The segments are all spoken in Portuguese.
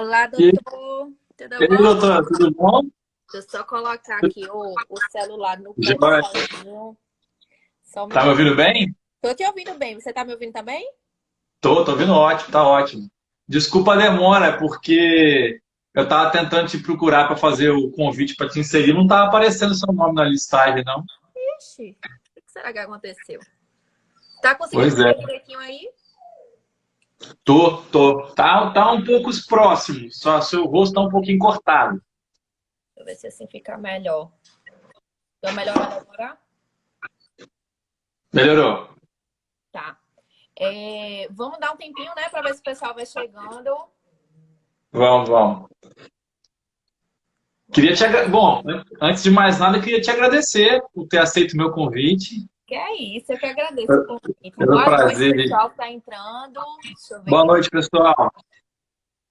Olá, E doutor. Tudo aí, bom? doutora, tudo bom? Deixa eu só colocar aqui o celular no Joia. canto. Só um Tá me minuto. ouvindo bem? Tô te ouvindo bem. Você tá me ouvindo também? Tô ouvindo ótimo, tá ótimo. Desculpa a demora, é porque eu tava tentando te procurar para fazer o convite para te inserir, não tava aparecendo seu nome na listagem, não. Ixi, o que será que aconteceu? Tá conseguindo Pois me é, ver direitinho aí? tô. Tá um pouco próximo, só seu rosto tá um pouquinho cortado. Deixa eu ver se assim fica melhor. Deu melhorada agora? Melhorou? Tá. Vamos dar um tempinho, né, pra ver se o pessoal vai chegando. Vamos. Vamos lá. Bom, antes de mais nada, eu queria te agradecer por ter aceito o meu convite. Que é isso, eu que agradeço o convite. Pelo Boa noite, prazer de... pessoal que tá entrando. Deixa eu ver Boa quem. noite, pessoal.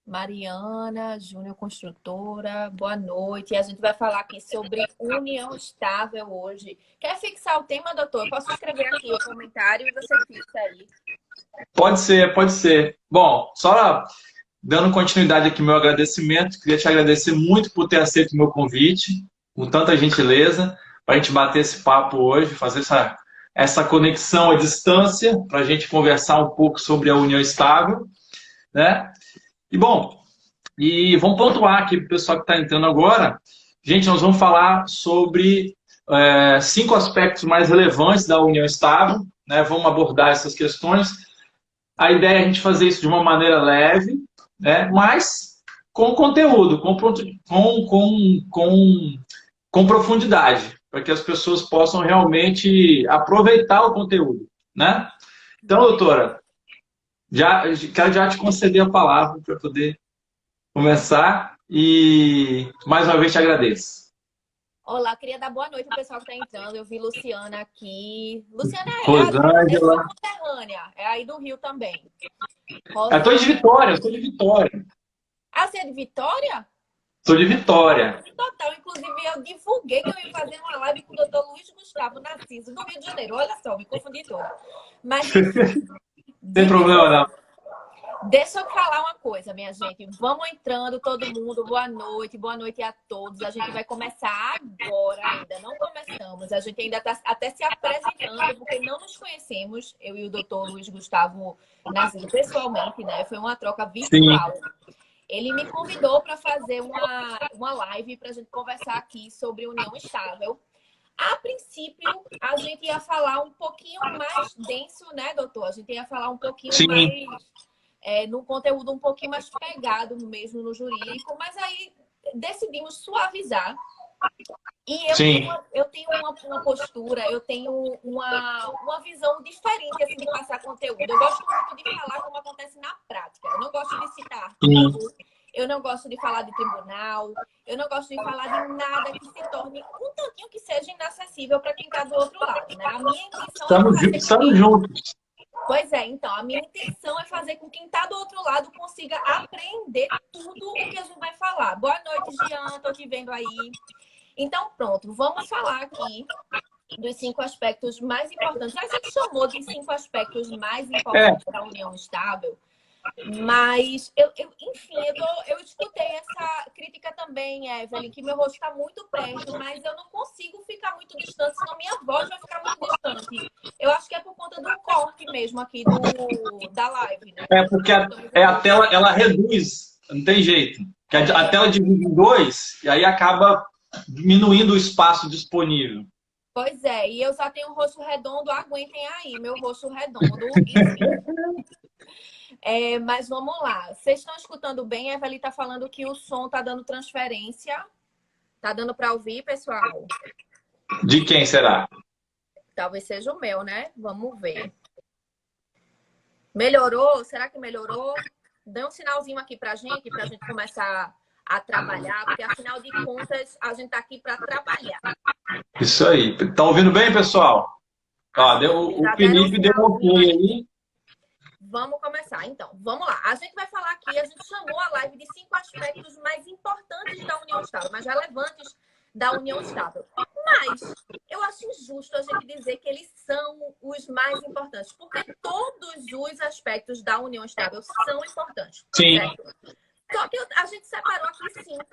Mariana, Júnior Construtora, boa noite. E a gente vai falar aqui sobre união estável hoje. Quer fixar o tema, doutor? Eu posso escrever aqui o comentário e você fixa aí. Pode ser, pode ser. Bom, só dando continuidade aqui ao meu agradecimento, queria te agradecer muito por ter aceito o meu convite, com tanta gentileza, para a gente bater esse papo hoje, fazer essa conexão à distância, para a gente conversar um pouco sobre a união estável, né? E bom, vamos pontuar aqui para o pessoal que está entrando agora. Gente, nós vamos falar sobre 5 aspectos mais relevantes da união estável, né? Vamos abordar essas questões. A ideia é a gente fazer isso de uma maneira leve, né? Mas com conteúdo, com profundidade, para que as pessoas possam realmente aproveitar o conteúdo, né? Então, doutora, quero já te conceder a palavra para poder começar e mais uma vez te agradeço. Olá, queria dar boa noite ao pessoal que está entrando. Eu vi Luciana aqui. Luciana é sua Rosângela, conterrânea, é aí do Rio também. eu estou de Rosângela. Vitória, eu sou de Vitória. Ah, você é de Vitória? Sou de Vitória. Total. Inclusive, eu divulguei que eu ia fazer uma live com o doutor Luiz Gustavo Narciso, do Rio de Janeiro. Olha só, me confundi toda. Mas, enfim, Sem problema não. deixa eu falar uma coisa, minha gente. Vamos entrando, todo mundo. Boa noite a todos. A gente vai começar agora ainda. Não começamos. A gente ainda está até se apresentando, porque não nos conhecemos, eu e o doutor Luiz Gustavo Narciso, pessoalmente, né? Foi uma troca Sim, virtual. Ele me convidou para fazer uma live para a gente conversar aqui sobre união estável. A princípio, a gente ia falar um pouquinho mais denso, né, doutor? A gente ia falar um pouquinho sim, mais, num conteúdo um pouquinho mais pegado mesmo no jurídico, mas aí decidimos suavizar. E sim. eu tenho uma postura, eu tenho uma visão diferente assim, de passar conteúdo. Eu gosto muito de falar como acontece na prática. Eu não gosto de citar Sim. artigo, eu não gosto de falar de tribunal, eu não gosto de falar de nada que se torne um tantinho que seja inacessível para quem está do outro lado. Né? A minha intenção é fazer com Estamos que... juntos. Pois é, então, a minha intenção é fazer com que quem está do outro lado consiga aprender tudo o que a gente vai falar. Boa noite, Jean, estou te vendo aí. Então, pronto, vamos falar aqui dos 5 aspectos mais importantes. A gente chamou de 5 aspectos mais É, importantes da união estável, mas, enfim, eu escutei essa crítica também, Evelyn, que meu rosto está muito perto, mas eu não consigo ficar muito distante, senão minha voz vai ficar muito distante. Eu acho que é por conta do corte mesmo aqui da live, né? porque Estamos a aqui. tela ela reduz, não tem jeito. Que a É, tela divide em dois e aí acaba diminuindo o espaço disponível. pois é, e eu só tenho um rosto redondo, aguentem aí, meu rosto redondo, enfim. Mas vamos lá. Vocês estão escutando bem? A Evelyn está falando que o som está dando transferência. Tá dando para ouvir, pessoal? De quem será? Talvez seja o meu, né? Vamos ver. Melhorou? Será que melhorou? Dê um sinalzinho aqui pra gente começar a trabalhar, porque afinal de contas a gente tá aqui para trabalhar. Isso aí. Tá ouvindo bem, pessoal? Ó, Assim, o já deram um Felipe deu um sinalzinho ok aí. aí. Vamos começar, então. Vamos lá. A gente vai falar aqui, a gente chamou a live de 5 aspectos mais importantes da união estável, mais relevantes da união estável. Mas eu acho injusto a gente dizer que eles são os mais importantes, porque todos os aspectos da união estável são importantes, Sim, certo? Só que a gente separou aqui 5,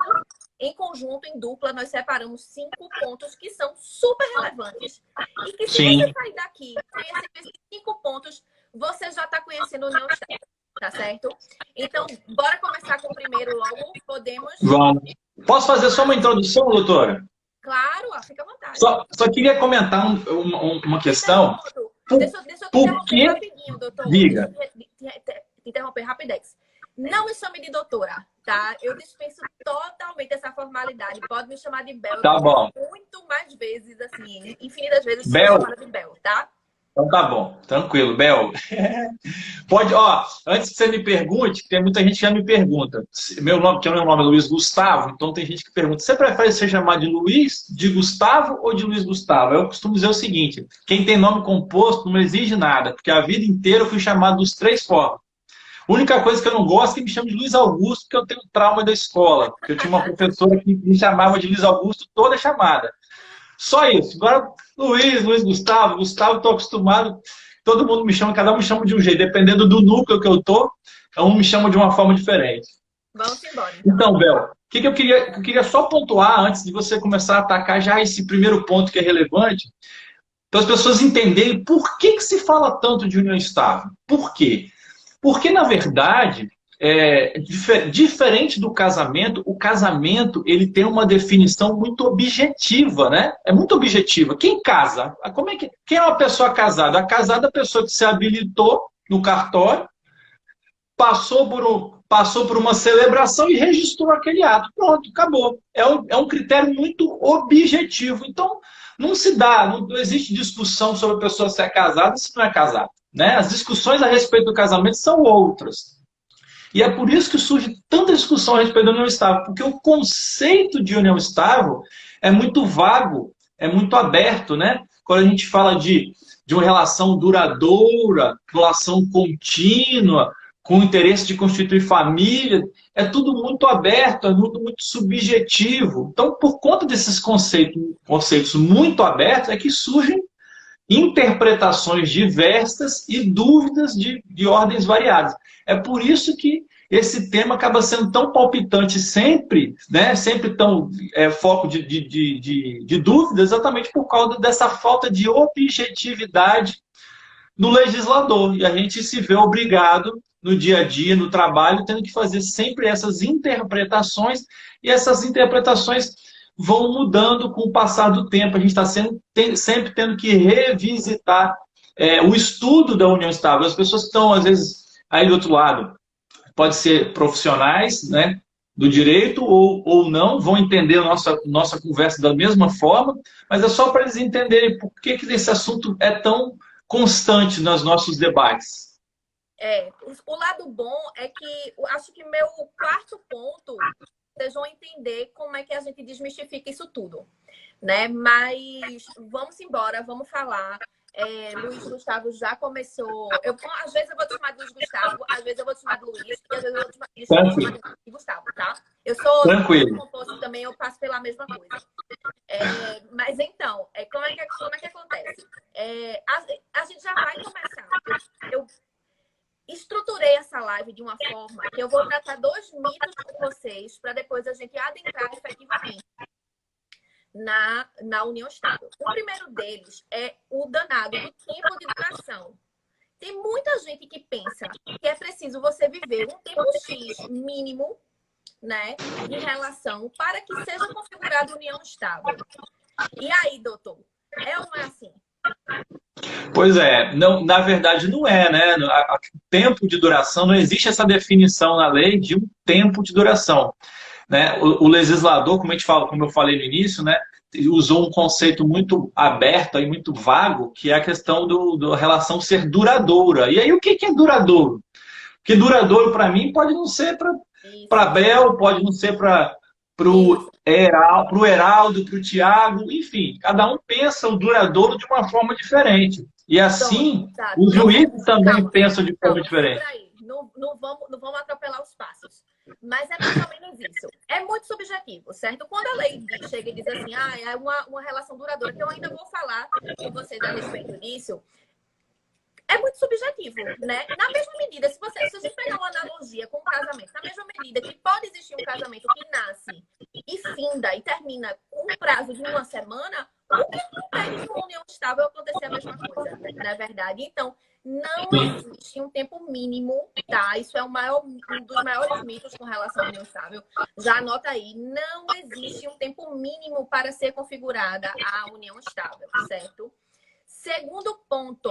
em conjunto, em dupla, nós separamos 5 pontos que são super relevantes. E que se Sim. você sair daqui, conhecer esses 5 pontos, você já está conhecendo o Neostar, tá certo? Então, bora começar com o primeiro logo, podemos? Vamos. Posso fazer só uma introdução, doutora? Claro, ó, fica à vontade. Só queria comentar uma questão. Deixa eu te Por interromper que... rapidinho, doutor. Diga. Deixa eu te interromper rapidex. Não me chame de doutora, tá? Eu dispenso totalmente essa formalidade. Pode me chamar de Bel. Tá bom. Muito mais vezes, assim, infinitas vezes, sou Bel. chamada de Bel, tá? Então tá bom, tranquilo, Bel. Pode, ó, antes que você me pergunte, que tem muita gente que já me pergunta. Meu nome, que é meu nome é Luiz Gustavo, então tem gente que pergunta: você prefere ser chamado de Luiz, de Gustavo ou de Luiz Gustavo? Eu costumo dizer o seguinte: quem tem nome composto não exige nada, porque a vida inteira eu fui chamado dos 3 formas. A única coisa que eu não gosto é que me chame de Luiz Augusto, porque eu tenho trauma da escola. Porque eu tinha uma professora que me chamava de Luiz Augusto toda chamada. Só isso. Agora, Luiz Gustavo, estou acostumado. Todo mundo me chama, cada um me chama de um jeito. Dependendo do núcleo que eu tô, um me chama de uma forma diferente. Vamos embora. Então, Bel, o que eu queria só pontuar antes de você começar a atacar já esse primeiro ponto que é relevante, para as pessoas entenderem por que se fala tanto de união estável. Por quê? Porque, na verdade, diferente do casamento, o casamento ele tem uma definição muito objetiva, né? É muito objetiva. Quem casa? Quem é uma pessoa casada? A casada é a pessoa que se habilitou no cartório, passou por uma celebração e registrou aquele ato. Pronto, acabou. É um critério muito objetivo. Então, não existe discussão sobre a pessoa se é casada ou se não é casada. Né? As discussões a respeito do casamento são outras. E é por isso que surge tanta discussão a respeito da união estável, porque o conceito de união estável é muito vago, é muito aberto, né? Quando a gente fala de uma relação duradoura, relação contínua, com o interesse de constituir família, é tudo muito aberto, é tudo muito subjetivo. Então, por conta desses conceitos muito abertos, é que surgem interpretações diversas e dúvidas de ordens variadas. É por isso que esse tema acaba sendo tão palpitante sempre, né? Sempre tão foco de dúvida, exatamente por causa dessa falta de objetividade do legislador. E a gente se vê obrigado, no dia a dia, no trabalho, tendo que fazer sempre essas interpretações, e essas interpretações vão mudando com o passar do tempo. A gente está sempre tendo que revisitar o estudo da união estável. As pessoas que estão, às vezes, aí do outro lado, pode ser profissionais, né, do direito ou não, vão entender a nossa conversa da mesma forma, mas é só para eles entenderem por que esse assunto é tão constante nos nossos debates. O lado bom é que acho que meu quarto ponto, vocês vão entender como é que a gente desmistifica isso tudo, né? Mas vamos embora, vamos falar. Luiz Gustavo já começou. Às vezes eu vou te chamar de Luiz Gustavo, às vezes eu vou te chamar de Luiz, e às vezes eu vou te chamar de Gustavo, tá? Eu sou composto também, eu passo pela mesma coisa. Mas então, como é que acontece? A gente já vai começar. Eu estruturei essa live de uma forma que eu vou tratar 2 mitos com vocês para depois a gente adentrar efetivamente na união estável. O primeiro deles é o danado do tempo de duração. Tem muita gente que pensa que é preciso você viver um tempo X mínimo, né, de relação para que seja configurada a união estável. E aí, doutor, é ou não é assim? Pois é, não, na verdade não é, né? O tempo de duração, não existe essa definição na lei de um tempo de duração. Né? O legislador, como eu falei no início, né, usou um conceito muito aberto e muito vago, que é a questão da relação ser duradoura. E aí o que é duradouro? Porque duradouro para mim pode não ser para Bel, pode não ser para o Heraldo, para o Tiago, enfim, cada um pensa o duradouro de uma forma diferente. E assim, os juízes também pensam de forma diferente. Não vamos atropelar os passos. Mas é mais ou menos isso. É muito subjetivo, certo? Quando a lei chega e diz assim, é uma relação duradoura, que eu ainda vou falar com vocês a respeito disso, É muito subjetivo, né? Na mesma medida, se a gente pegar uma analogia com o casamento, na mesma medida que pode existir um casamento que nasce e finda e termina com um prazo de uma semana, o que impede de uma união estável acontecer a mesma coisa, não é verdade? Então, não existe um tempo mínimo, tá? Isso é um dos maiores mitos com relação à união estável. Já anota aí, não existe um tempo mínimo para ser configurada a união estável, certo? Segundo ponto,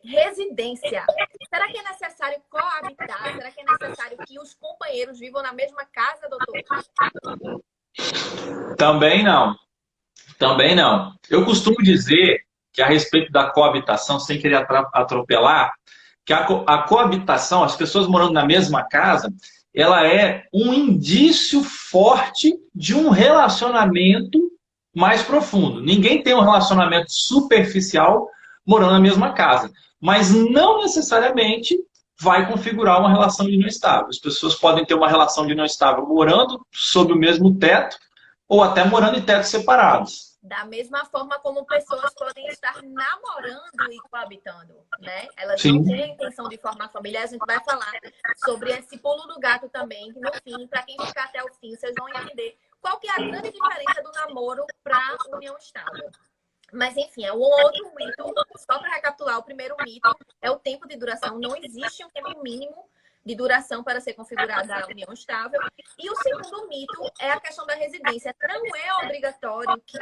residência. Será que é necessário coabitar? Será que é necessário que os companheiros vivam na mesma casa, doutor? Também não. Também não. Eu costumo dizer que a respeito da coabitação, sem querer atropelar, que a coabitação, as pessoas morando na mesma casa, ela é um indício forte de um relacionamento mais profundo. Ninguém tem um relacionamento superficial morando na mesma casa, mas não necessariamente vai configurar uma relação de união estável. As pessoas podem ter uma relação de união estável morando sob o mesmo teto ou até morando em tetos separados. Da mesma forma como pessoas podem estar namorando e coabitando, né? Elas Sim. não têm a intenção de formar família. A gente vai falar sobre esse pulo do gato também, que no fim, para quem ficar até o fim, vocês vão entender qual que é a grande diferença do namoro para a união estável. Mas, enfim, é um outro mito. Só para recapitular, o primeiro mito é o tempo de duração. Não existe um tempo mínimo de duração para ser configurada a união estável. E o segundo mito é a questão da residência. Não é obrigatório que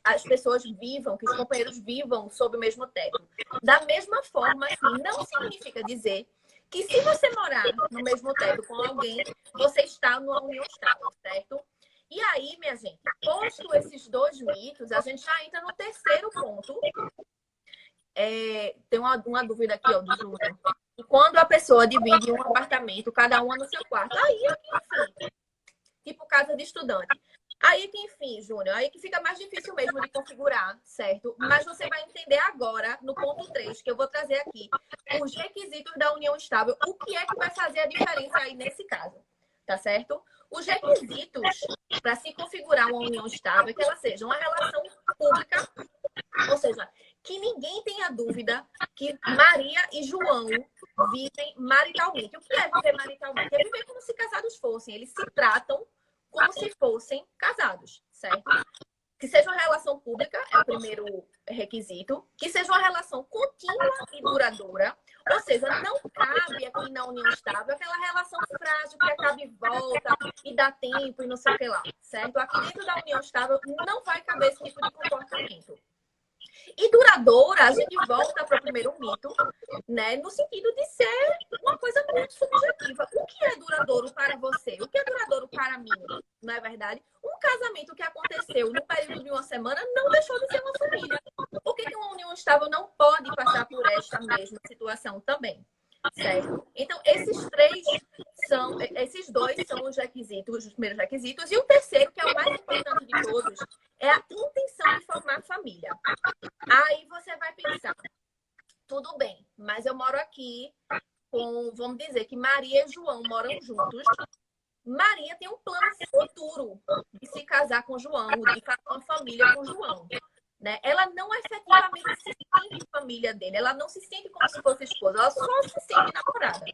as pessoas vivam, que os companheiros vivam sob o mesmo teto. Da mesma forma, assim, não significa dizer que se você morar no mesmo teto com alguém, você está numa união estável, certo? E aí, minha gente, posto esses dois mitos, a gente já entra no terceiro ponto. Tem uma dúvida aqui, ó, do Júnior. E quando a pessoa divide um apartamento, cada uma no seu quarto, aí é que, enfim, tipo casa de estudante. Aí é que, enfim, Júnior, aí que fica mais difícil mesmo de configurar, certo? Mas você vai entender agora, no ponto 3, que eu vou trazer aqui, os requisitos da união estável. O que é que vai fazer a diferença aí nesse caso, tá certo? Os requisitos para se configurar uma união estável é que ela seja uma relação pública, ou seja, que ninguém tenha dúvida que Maria e João vivem maritalmente. O que é viver maritalmente? É viver como se casados fossem. Eles se tratam como se fossem casados, certo? Que seja uma relação pública, é o primeiro requisito. Que seja uma relação contínua e duradoura. Ou seja, não cabe aqui na união estável aquela relação frágil que acaba e volta e dá tempo e não sei o que lá, certo? Aqui dentro da união estável não vai caber esse tipo de comportamento. E duradoura, a gente volta para o primeiro mito, né? No sentido de ser uma coisa muito subjetiva. O que é duradouro para você? O que é duradouro para mim? Não é verdade? Um casamento que aconteceu no período de uma semana não deixou de ser uma família. Por que uma união estável não pode passar por esta mesma situação também? Certo? Então, esses dois são os requisitos, os primeiros requisitos. E o terceiro, que é o mais importante de todos, é a intenção de formar família. Aí você vai pensar, tudo bem, mas eu moro aqui com, vamos dizer que Maria e João moram juntos. Maria tem um plano futuro de se casar com João, de fazer uma família com João. Né? Ela não efetivamente se sente família dele, ela não se sente como se fosse esposa, ela só se sente namorada.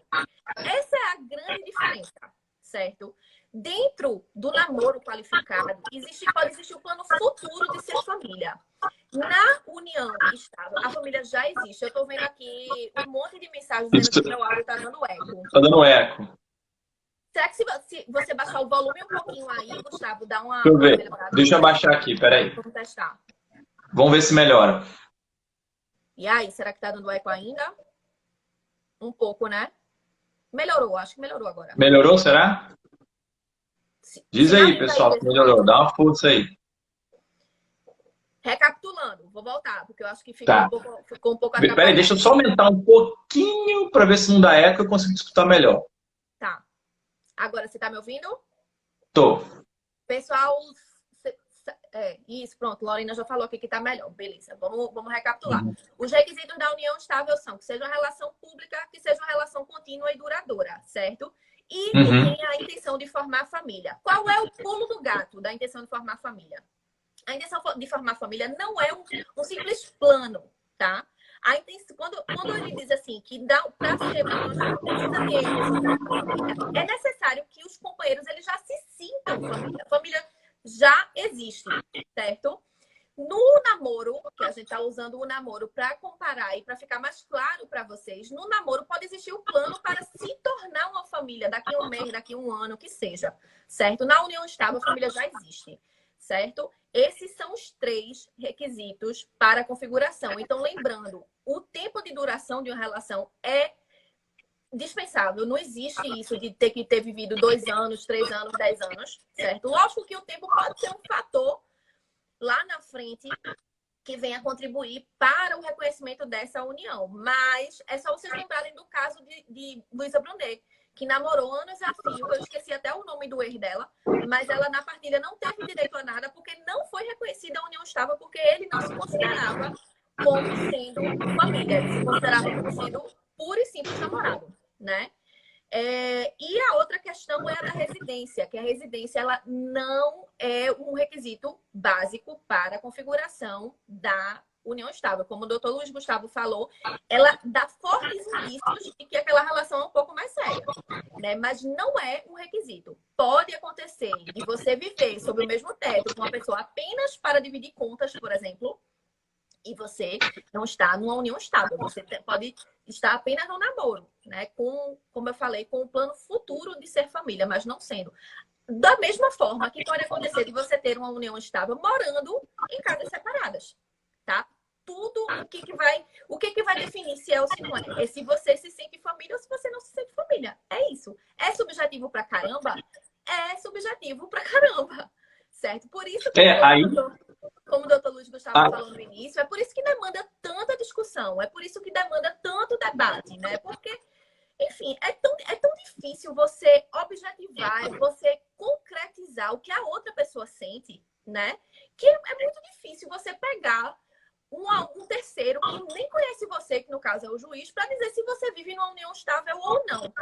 Essa é a grande diferença, certo? Dentro do namoro qualificado, pode existir o plano futuro de ser família. Na união estável, a família já existe. Eu estou vendo aqui um monte de mensagens dizendo que meu áudio está dando eco. Está dando eco. Será que se você baixar o volume um pouquinho aí, Gustavo, dá uma... Deixa eu ver. Deixa eu abaixar aqui, peraí. Vamos testar. Vamos ver se melhora. E aí, será que tá dando eco ainda? Um pouco, né? Melhorou, acho que melhorou agora. Melhorou, será? Diz aí, pessoal, que melhorou. Dá uma força aí. Recapitulando, vou voltar, porque eu acho que ficou um pouco atrapalhado. Peraí, deixa eu só aumentar um pouquinho para ver se não dá eco e eu consigo escutar melhor. Tá. Agora, você tá me ouvindo? Tô. Pessoal, isso, pronto. Lorena já falou aqui que tá melhor. Beleza, vamos recapitular. Os requisitos da união estável são que seja uma relação pública, que seja uma relação contínua e duradoura, certo? E que tenha a intenção de formar família. Qual é o pulo do gato da intenção de formar família? A intenção de formar família não é um simples plano, tá? Quando ele diz assim, que dá para ser uma união precisa ter família, é necessário que os companheiros eles já se sintam família. A família já existe, certo? No namoro, que a gente está usando o namoro para comparar e para ficar mais claro para vocês, no namoro pode existir o plano para se tornar uma família daqui a um mês, daqui a um ano, que seja, certo? Na união estável, a família já existe, certo? Esses são os 3 requisitos para a configuração. Então, lembrando, o tempo de duração de uma relação é dispensável. Não existe isso de ter que ter vivido 2 anos, 3 anos, 10 anos, certo? Lógico que o tempo pode ser um fator lá na frente que venha contribuir para o reconhecimento dessa união. Mas é só vocês lembrarem do caso de Luísa Brunet, que namorou anos a fio, eu esqueci até o nome do ex dela, mas ela na partilha não teve direito a nada porque não foi reconhecida a união estável, porque ele não se considerava como sendo família, ele se considerava como sendo puro e simples namorado, né? E a outra questão é a da residência, que a residência ela não é um requisito básico para a configuração da união estável. Como o doutor Luiz Gustavo falou, ela dá fortes indícios de que aquela relação é um pouco mais séria, né? Mas não é um requisito. Pode acontecer de você viver sob o mesmo teto com uma pessoa apenas para dividir contas, por exemplo, e você não está numa união estável. Você pode estar apenas no namoro, né? Como eu falei, com o plano futuro de ser família, mas não sendo. Da mesma forma que pode acontecer de você ter uma união estável morando em casas separadas, tá? Tudo o que vai definir se é ou se não é. É se você se sente família ou se você não se sente família. É isso. É subjetivo pra caramba? É subjetivo pra caramba. Certo? Por isso que como o doutor Luiz Gustavo falou no início, é por isso que demanda tanta discussão, é por isso que demanda tanto debate, né? Porque, enfim, é tão difícil você objetivar, você concretizar o que a outra pessoa sente, né? Que é muito difícil você pegar um terceiro que nem conhece você, que no caso é o juiz, para dizer se você vive numa união estável ou não.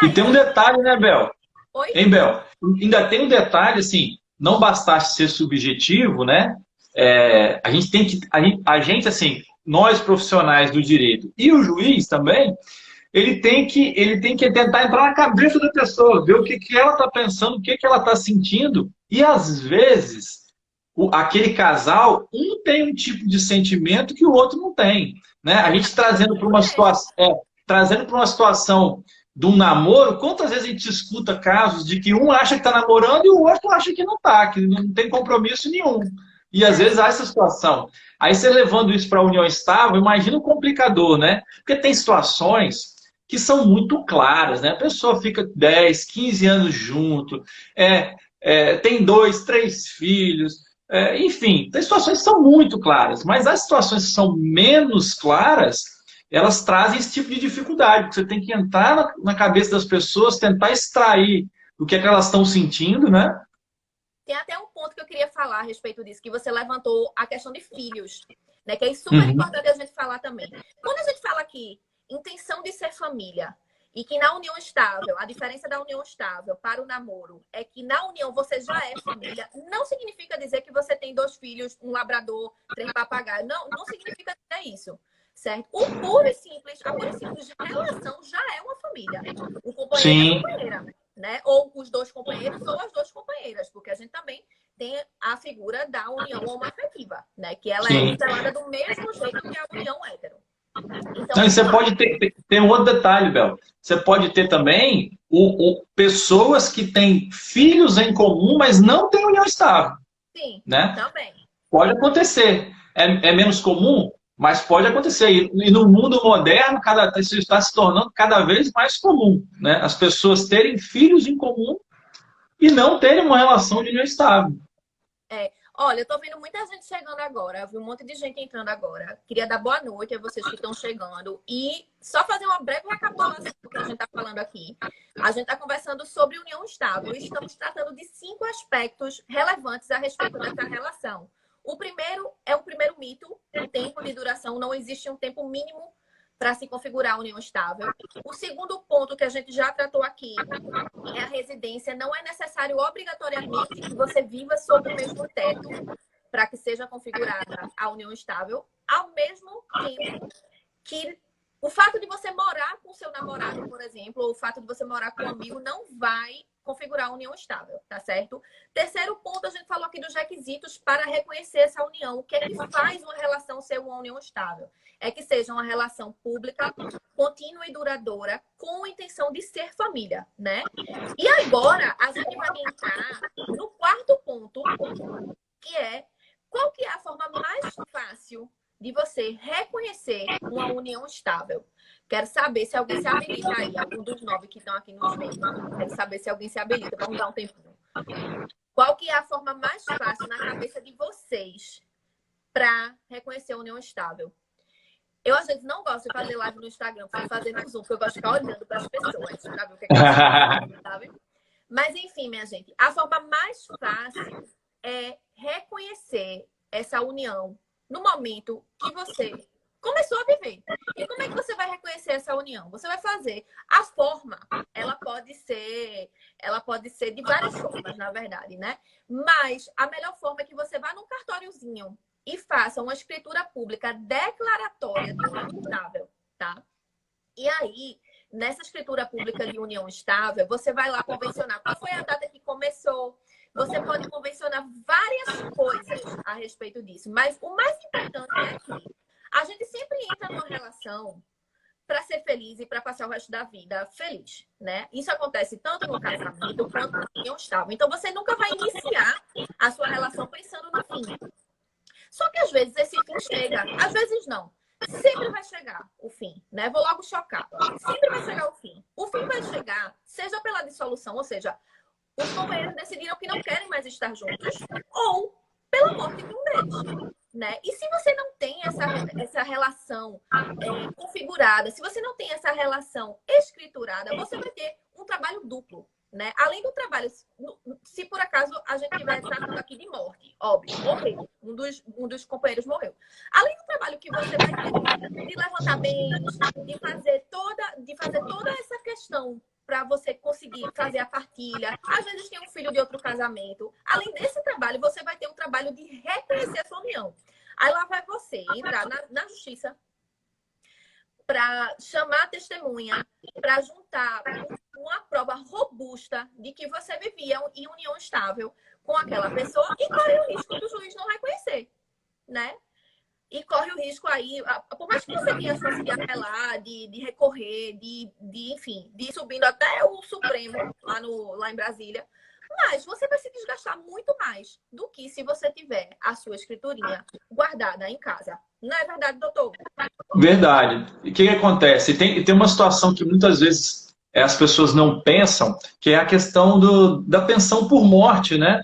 E tem um detalhe, né, Bel? Oi? Hein, Bel? Ainda tem um detalhe, assim, não bastasse ser subjetivo, né? A gente tem que, assim, nós profissionais do direito e o juiz também, ele tem que tentar entrar na cabeça da pessoa, ver o que ela está pensando, o que ela está sentindo, e às vezes aquele casal, um tem um tipo de sentimento que o outro não tem, né? A gente trazendo para uma situação de um namoro, quantas vezes a gente escuta casos de que um acha que está namorando e o outro acha que não está, que não tem compromisso nenhum. E às vezes há essa situação. Aí você levando isso para a união estável, imagina o complicador, né? Porque tem situações que são muito claras, né? A pessoa fica 10, 15 anos junto, tem 2, 3 filhos, enfim, tem situações que são muito claras, mas as situações que são menos claras, elas trazem esse tipo de dificuldade, porque você tem que entrar na cabeça das pessoas, tentar extrair o que é que elas estão sentindo, né? Tem até um ponto que eu queria falar a respeito disso, que você levantou a questão de filhos, né? Que é super importante a gente falar também. Quando a gente fala aqui, intenção de ser família, e que na união estável, a diferença da união estável para o namoro é que na união você já é família, não significa dizer que você tem 2 filhos, um labrador, 3 papagaios. Não significa dizer isso. Certo? A pura e simples relação já é uma família. O companheiro e a companheira, né? Ou os 2 companheiros ou as 2 companheiras, porque a gente também tem a figura da união homoafetiva, né? Que ela é instalada do mesmo jeito que a união hétero. Então, e você pode ter um outro detalhe, Bel. Você pode ter também pessoas que têm filhos em comum, mas não têm união estável. Sim, né? também. Pode acontecer. É menos comum, mas pode acontecer. E no mundo moderno, isso está se tornando cada vez mais comum, né? As pessoas terem filhos em comum e não terem uma relação de união estável. Olha, eu tô vendo muita gente chegando agora. Eu vi um monte de gente entrando agora. Queria dar boa noite a vocês que estão chegando. E só fazer uma breve recapitulação do que a gente está falando aqui. A gente está conversando sobre união estável. E estamos tratando de 5 aspectos relevantes a respeito dessa relação. O primeiro é o primeiro mito, o tempo de duração. Não existe um tempo mínimo para se configurar a união estável. O segundo ponto que a gente já tratou aqui é a residência. Não é necessário obrigatoriamente que você viva sob o mesmo teto para que seja configurada a união estável. ao mesmo tempo que o fato de você morar com seu namorado, por exemplo, ou o fato de você morar com um amigo não vai configurar a união estável, tá certo? Terceiro ponto, a gente falou aqui dos requisitos para reconhecer essa união. O que é que faz uma relação ser uma união estável? É que seja uma relação pública, contínua e duradoura, com a intenção de ser família, né? E agora, a gente vai entrar no quarto ponto, que é qual que é a forma mais fácil de você reconhecer uma união estável. Quero saber se alguém se habilita aí, algum dos 9 que estão aqui nos vendo. Quero saber se alguém se habilita. Vamos dar um tempinho. Qual que é a forma mais fácil na cabeça de vocês para reconhecer a união estável? Eu, às vezes, não gosto de fazer live no Instagram, preciso fazer no Zoom, porque eu gosto de ficar olhando para as pessoas, para ver o que é que elas fazem, sabe? Mas, enfim, minha gente, a forma mais fácil é reconhecer essa união no momento que você começou a viver. E como é que você vai reconhecer essa união? Você vai fazer. A forma, ela pode ser de várias formas, na verdade, né? Mas a melhor forma é que você vá num cartóriozinho e faça uma escritura pública declaratória de união estável, tá? E aí, nessa escritura pública de união estável, você vai lá convencionar qual foi a data que começou. Você pode convencionar várias coisas a respeito disso. Mas o mais importante é que a gente sempre entra numa relação para ser feliz e para passar o resto da vida feliz, né? Isso acontece tanto no casamento quanto na união estável. Então, você nunca vai iniciar a sua relação pensando no fim. Só que às vezes esse fim chega, às vezes não. Sempre vai chegar o fim, né? Vou logo chocar. Sempre vai chegar o fim. O fim vai chegar, seja pela dissolução, ou seja, os companheiros decidiram que não querem mais estar juntos, ou pela morte de um deles, né? E se você não tem essa relação configurada, se você não tem essa relação escriturada, você vai ter um trabalho duplo, né? Além do trabalho, se por acaso a gente estiver tratando aqui de morte, óbvio, morreu, um dos companheiros morreu. Além do trabalho que você vai ter de levantar bens, de fazer toda essa questão para você conseguir fazer a partilha. Às vezes tem um filho de outro casamento. Além desse trabalho, você vai ter um trabalho de reconhecer a sua união. Aí lá vai você entrar na justiça para chamar a testemunha, para juntar uma prova robusta de que você vivia em união estável com aquela pessoa e corre o risco do juiz não reconhecer, né? E corre o risco aí, por mais que você tenha a chance de apelar, de recorrer, enfim, de ir subindo até o Supremo lá em Brasília, mas você vai se desgastar muito mais do que se você tiver a sua escriturinha guardada em casa. Não é verdade, doutor? Verdade. E o que acontece? Tem uma situação que muitas vezes as pessoas não pensam, que é a questão da pensão por morte, né?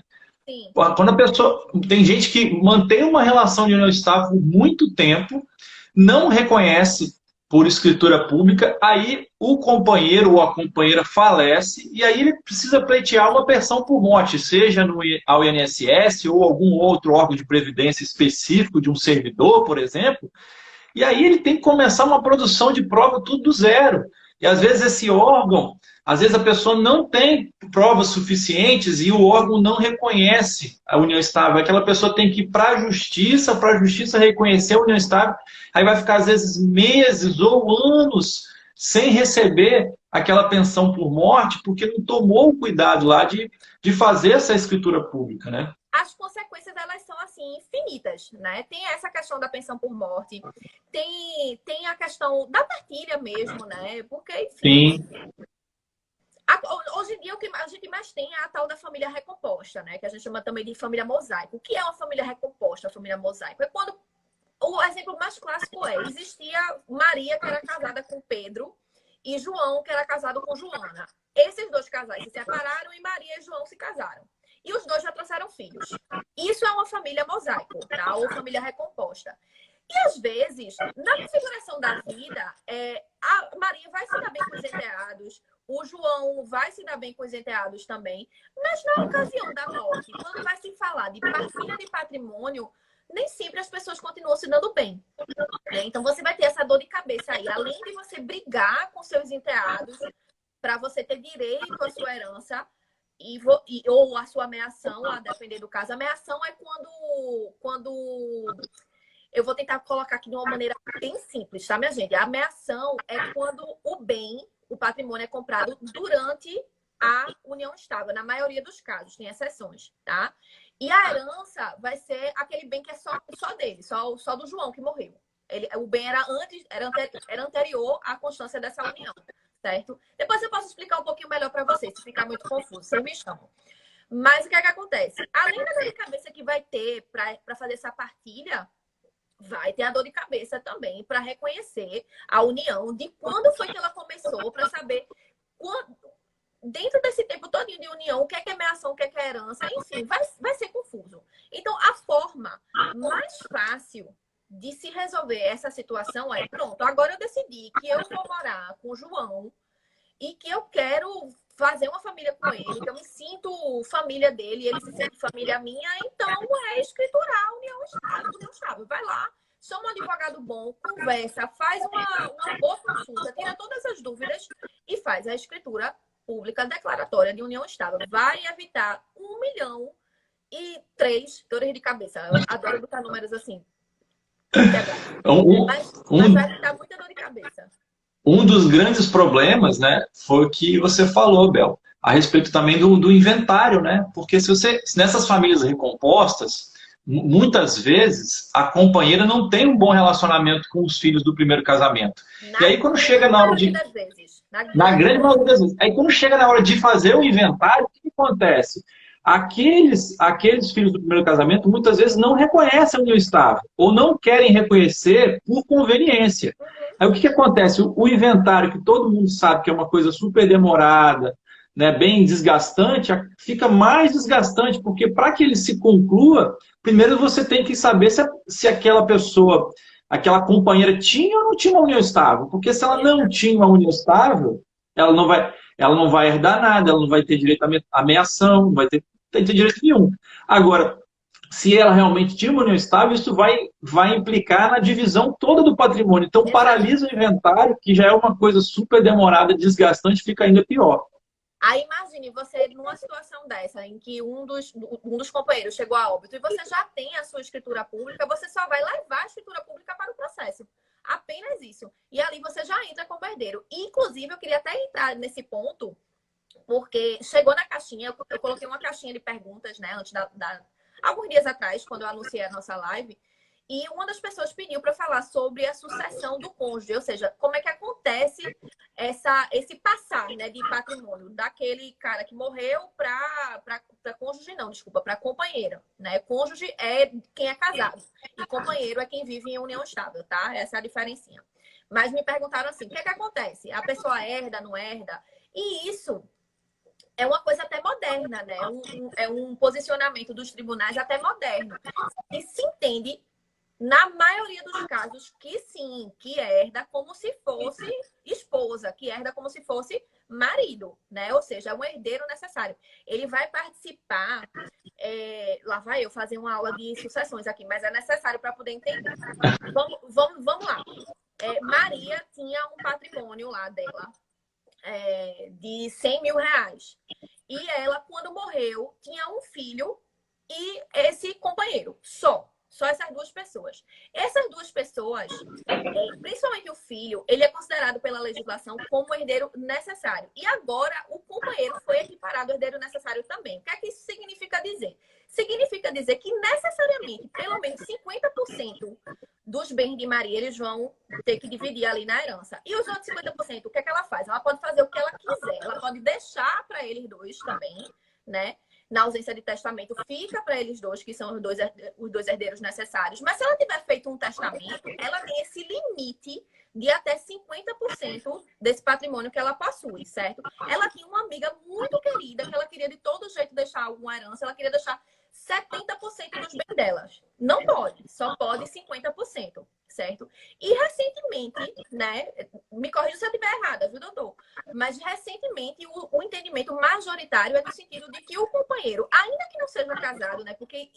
Sim. Quando a pessoa. Tem gente que mantém uma relação de união estável por muito tempo, não reconhece por escritura pública, aí o companheiro ou a companheira falece, e aí ele precisa pleitear uma pensão por morte, seja ao INSS ou algum outro órgão de previdência específico de um servidor, por exemplo. E aí ele tem que começar uma produção de prova tudo do zero. E às vezes esse órgão, às vezes a pessoa não tem provas suficientes e o órgão não reconhece a união estável. Aquela pessoa tem que ir para a justiça reconhecer a união estável. Aí vai ficar às vezes meses ou anos sem receber aquela pensão por morte, porque não tomou o cuidado lá de fazer essa escritura pública, né? As consequências, elas são, assim, infinitas, né? Tem essa questão da pensão por morte, tem a questão da partilha mesmo, né? Porque, enfim... Sim. Hoje em dia, o que a gente mais tem é a tal da família recomposta, né? Que a gente chama também de família mosaico. O que é uma família recomposta, a família mosaico? É quando... O exemplo mais clássico existia Maria, que era casada com Pedro, e João, que era casado com Joana. Esses dois casais se separaram e Maria e João se casaram. E os dois já trouxeram filhos. Isso é uma família mosaico, tá? Ou família recomposta. E às vezes, na configuração da vida, a Maria vai se dar bem com os enteados, o João vai se dar bem com os enteados também, mas na ocasião da morte, quando vai se falar de partilha de patrimônio, nem sempre as pessoas continuam se dando bem, né? Então você vai ter essa dor de cabeça aí, além de você brigar com seus enteados para você ter direito à sua herança, ou a sua ameação, a depender do caso. A ameação é quando Eu vou tentar colocar aqui de uma maneira bem simples, tá, minha gente? A ameação é quando o bem, o patrimônio é comprado durante a união estável, na maioria dos casos, tem exceções, tá? E a herança vai ser aquele bem que é só dele, só do João que morreu. O bem era anterior à constância dessa união, certo? Depois eu posso explicar um pouquinho melhor para vocês, se ficar muito confuso, vocês me chamam. Mas o que é que acontece? Além da dor de cabeça que vai ter para fazer essa partilha, vai ter a dor de cabeça também para reconhecer a união, de quando foi que ela começou, para saber dentro desse tempo todinho de união, o que é ameação, o que é herança, enfim, vai ser confuso. Então, a forma mais fácil de se resolver essa situação é, pronto, agora eu decidi que eu vou morar com o João e que eu quero fazer uma família com ele, que eu me sinto família dele, ele se sente família minha, então é escriturar a união estável. Vai lá, chama um advogado bom, conversa, faz uma boa consulta, tira todas as dúvidas e faz a escritura pública declaratória de união estável. Vai evitar 1.003.000 dores de cabeça. Eu adoro botar números assim. Mas vai evitar muita dor de cabeça. Um dos grandes problemas, né, foi o que você falou, Bel, a respeito também do inventário, né? Porque se nessas famílias recompostas, muitas vezes a companheira não tem um bom relacionamento com os filhos do primeiro casamento. E aí quando chega na hora de... Na grande maioria das vezes. Aí quando chega na hora de fazer o inventário, o que acontece? Aqueles filhos do primeiro casamento muitas vezes não reconhecem a união estável ou não querem reconhecer por conveniência. Aí o que acontece? O inventário, que todo mundo sabe que é uma coisa super demorada, né, bem desgastante, fica mais desgastante, porque para que ele se conclua, primeiro você tem que saber se aquela pessoa, aquela companheira tinha ou não tinha uma união estável. Porque se ela não tinha uma união estável, ela não vai herdar nada, ela não vai ter direito à ameação, não vai ter direito nenhum. Agora, se ela realmente tinha uma união estável, isso vai implicar na divisão toda do patrimônio. Então, paralisa o inventário, que já é uma coisa super demorada, desgastante, fica ainda pior. Aí imagine você numa situação dessa, em que um dos companheiros chegou a óbito e você já tem a sua escritura pública, você só vai levar a escritura pública para o processo. Apenas isso. E ali você já entra como herdeiro. Inclusive, eu queria até entrar nesse ponto, porque chegou na caixinha, eu coloquei uma caixinha de perguntas, né, antes alguns dias atrás, quando eu anunciei a nossa live, e uma das pessoas pediu para falar sobre a sucessão do cônjuge, ou seja, como é que acontece esse passar, né, de patrimônio daquele cara que morreu para cônjuge, não, desculpa, para companheira, né? Cônjuge é quem é casado e companheiro é quem vive em união estável, tá? Essa é a diferencinha. Mas me perguntaram assim, o que é que acontece? A pessoa herda, não herda? E isso é uma coisa até moderna, né? É um posicionamento dos tribunais até moderno. E se entende, na maioria dos casos, que sim, que herda como se fosse esposa, que herda como se fosse marido, né? Ou seja, é um herdeiro necessário. Ele vai participar, lá vai eu fazer uma aula de sucessões aqui, mas é necessário para poder entender. Vamos lá. Maria tinha um patrimônio lá dela, de 100 mil reais. E ela, quando morreu, tinha um filho e esse companheiro. Só essas duas pessoas. Essas duas pessoas, principalmente o filho, ele é considerado pela legislação como herdeiro necessário. E agora o companheiro foi equiparado ao herdeiro necessário também. O que é que isso significa dizer? Significa dizer que necessariamente, pelo menos 50% dos bens de Maria, eles vão ter que dividir ali na herança. E os outros 50%, o que é que ela faz? Ela pode fazer o que ela quiser. Ela pode deixar para eles dois também, né? Na ausência de testamento, fica para eles dois, que são os dois herdeiros necessários. Mas se ela tiver feito um testamento, ela tem esse limite de até 50% desse patrimônio que ela possui, certo? Ela tinha uma amiga muito querida, que ela queria de todo jeito deixar alguma herança, ela queria deixar 70% dos bens delas. Não pode, só pode 50%, certo? E recentemente, né, me corrija se eu estiver errada, viu, doutor? Mas recentemente o entendimento majoritário é no sentido de que o companheiro, ainda que não seja casado, né, porque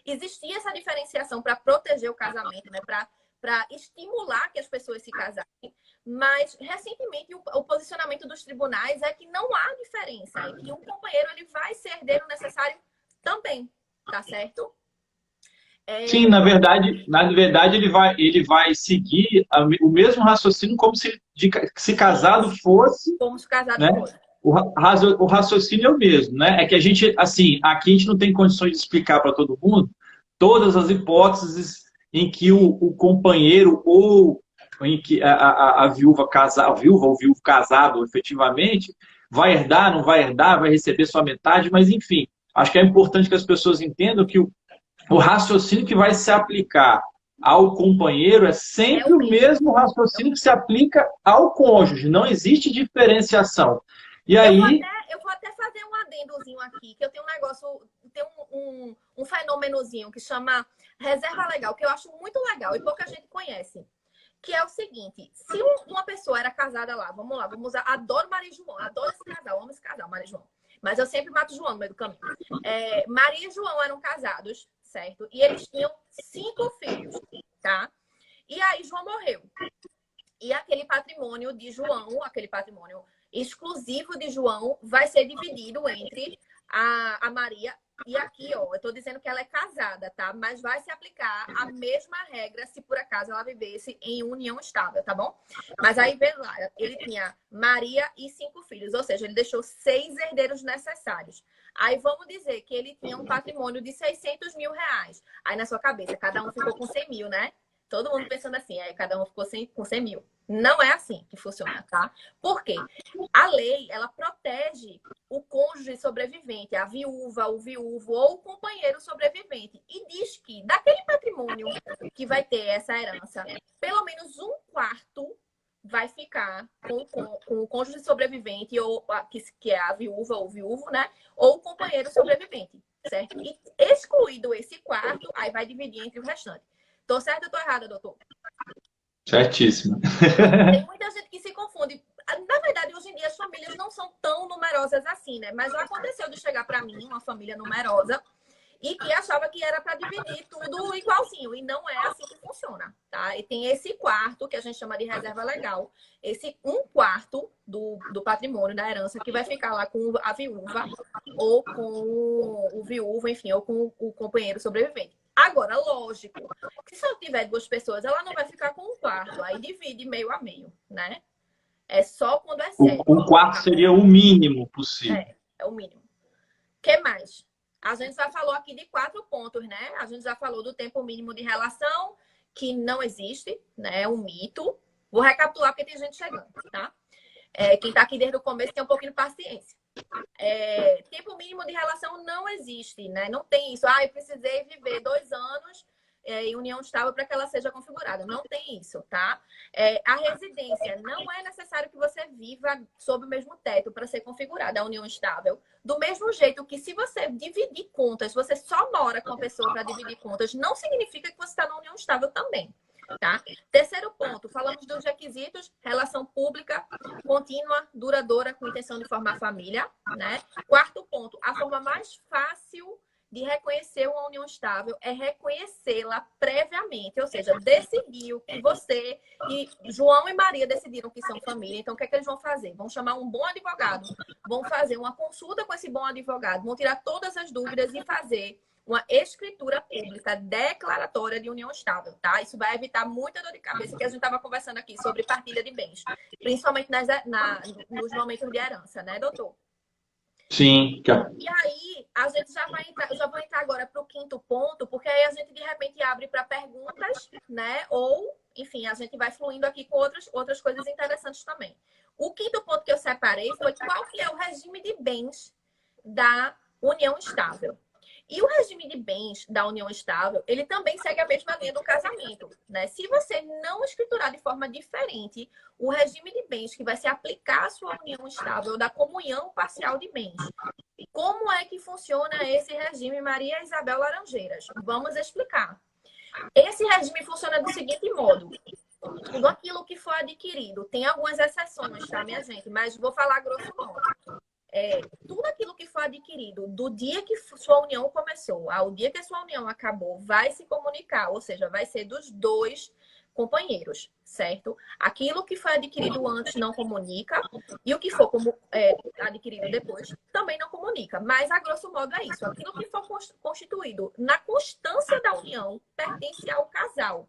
existia essa diferenciação para proteger o casamento, né, para estimular que as pessoas se casassem, mas recentemente o posicionamento dos tribunais é que não há diferença, é que um companheiro ele vai ser herdeiro necessário também, tá certo? Sim, na verdade ele vai seguir o mesmo raciocínio como se casado Isso, fosse, como se o casado né? fosse. O raciocínio é o mesmo, né? É que a gente, assim, aqui a gente não tem condições de explicar para todo mundo todas as hipóteses em que o companheiro ou em que a viúva casar, a viúva ou viúvo casado efetivamente vai herdar, não vai herdar, vai receber só metade, mas enfim, acho que é importante que as pessoas entendam que o raciocínio que vai se aplicar ao companheiro é É sempre o o mesmo. mesmo raciocínio que se aplica ao cônjuge, não existe diferenciação. E Eu vou aí, até, eu vou até fazer um adendozinho aqui, que eu tenho um negócio, tem um fenomenozinho que chama reserva legal, que eu acho muito legal e pouca gente conhece. Que é o seguinte, se uma pessoa era casada lá, vamos lá, vamos usar, adoro Maria e João, adoro esse casal, amo esse casal, Maria e João. Mas eu sempre mato João no meio do caminho. Maria e João eram casados, certo? E eles tinham 5 filhos, tá? E aí João morreu. E aquele patrimônio de João, aquele patrimônio exclusivo de João, vai ser dividido entre a Maria. E aqui, ó, eu tô dizendo que ela é casada, tá? Mas vai se aplicar a mesma regra se por acaso ela vivesse em união estável, tá bom? Mas aí, vê lá, ele tinha Maria e 5 filhos, ou seja, ele deixou 6 herdeiros necessários. Aí vamos dizer que ele tinha um patrimônio de 600 mil reais. Aí na sua cabeça, cada um ficou com 100 mil, né? Todo mundo pensando assim, aí cada um ficou com 100 mil. Não é assim que funciona, tá? Por quê? A lei, ela protege o cônjuge sobrevivente, a viúva, o viúvo ou o companheiro sobrevivente. E diz que daquele patrimônio que vai ter essa herança, pelo menos um quarto vai ficar com o cônjuge sobrevivente, ou que é a viúva ou o viúvo, né? Ou o companheiro sobrevivente, certo? E excluído esse quarto, aí vai dividir entre o restante. Tô certa ou tô errada, doutor? certíssimo. Tem muita gente que se confunde. Na verdade, hoje em dia as famílias não são tão numerosas assim, né? Mas já aconteceu de chegar para mim uma família numerosa e que achava que era para dividir tudo igualzinho. E não é assim que funciona, tá? E tem esse quarto, que a gente chama de reserva legal, esse um quarto do patrimônio, da herança, que vai ficar lá com a viúva ou com o viúvo, enfim, ou com o companheiro sobrevivente. Agora, lógico, que se eu tiver 2 pessoas, ela não vai ficar com um quarto, aí divide meio a meio, né? É só quando é sério. Um quarto seria o mínimo possível. É o mínimo. O que mais? A gente já falou aqui de 4 pontos, né? A gente já falou do tempo mínimo de relação, que não existe, né? É um mito. Vou recapitular porque tem gente chegando, tá? Quem tá aqui desde o começo tem um pouquinho de paciência. Tempo mínimo de relação não existe, né? Não tem isso. Eu precisei viver 2 anos em união estável para que ela seja configurada. Não tem isso, tá? A residência, não é necessário que você viva sob o mesmo teto para ser configurada a união estável. Do mesmo jeito que se você dividir contas, você só mora com a pessoa para dividir contas, não significa que você está na união estável também. Tá? Terceiro ponto, falamos dos requisitos, relação pública, contínua, duradoura, com intenção de formar família, né? Quarto ponto, a forma mais fácil de reconhecer uma união estável é reconhecê-la previamente, ou seja, decidiu que você e João e Maria decidiram que são família, então o que é que eles vão fazer? Vão chamar um bom advogado, vão fazer uma consulta com esse bom advogado, vão tirar todas as dúvidas e fazer uma escritura pública declaratória de união estável, tá? Isso vai evitar muita dor de cabeça que a gente estava conversando aqui sobre partilha de bens, principalmente nos momentos de herança, né, doutor? Sim. E aí, a gente já vou entrar agora para o quinto ponto, porque aí a gente de repente abre para perguntas, né? Ou, enfim, a gente vai fluindo aqui com outras coisas interessantes também. O quinto ponto que eu separei foi qual que é o regime de bens da união estável. E o regime de bens da união estável, ele também segue a mesma linha do casamento, né? Se você não escriturar de forma diferente o regime de bens que vai se aplicar à sua união estável da comunhão parcial de bens, como é que funciona esse regime, Maria Isabel Laranjeiras? Vamos explicar. Esse regime funciona do seguinte modo. Tudo aquilo que for adquirido, tem algumas exceções, tá, minha gente? Mas vou falar grosso modo. Tudo aquilo que for adquirido do dia que sua união começou ao dia que a sua união acabou, vai se comunicar, ou seja, vai ser dos 2 companheiros, certo? Aquilo que foi adquirido antes não comunica e o que for adquirido depois também não comunica. comunica. Mas, a grosso modo, é isso. Aquilo que for constituído na constância da união pertence ao casal.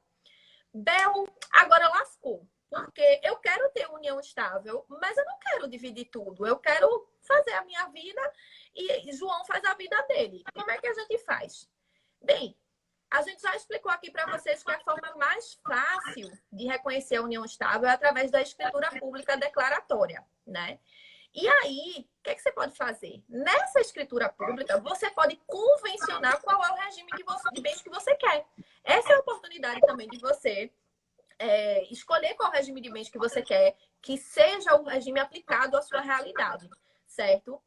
Bel, agora lascou. Porque eu quero ter união estável, mas eu não quero dividir tudo. Eu quero fazer a minha vida e João faz a vida dele. Como é que a gente faz? Bem, a gente já explicou aqui para vocês que a forma mais fácil de reconhecer a união estável é através da escritura pública declaratória, né? E aí, o que é que você pode fazer? Nessa escritura pública, você pode convencionar qual é o regime de bens que você quer. Essa é a oportunidade também de você escolher qual regime de bens que você quer, que seja o regime aplicado à sua realidade, certo?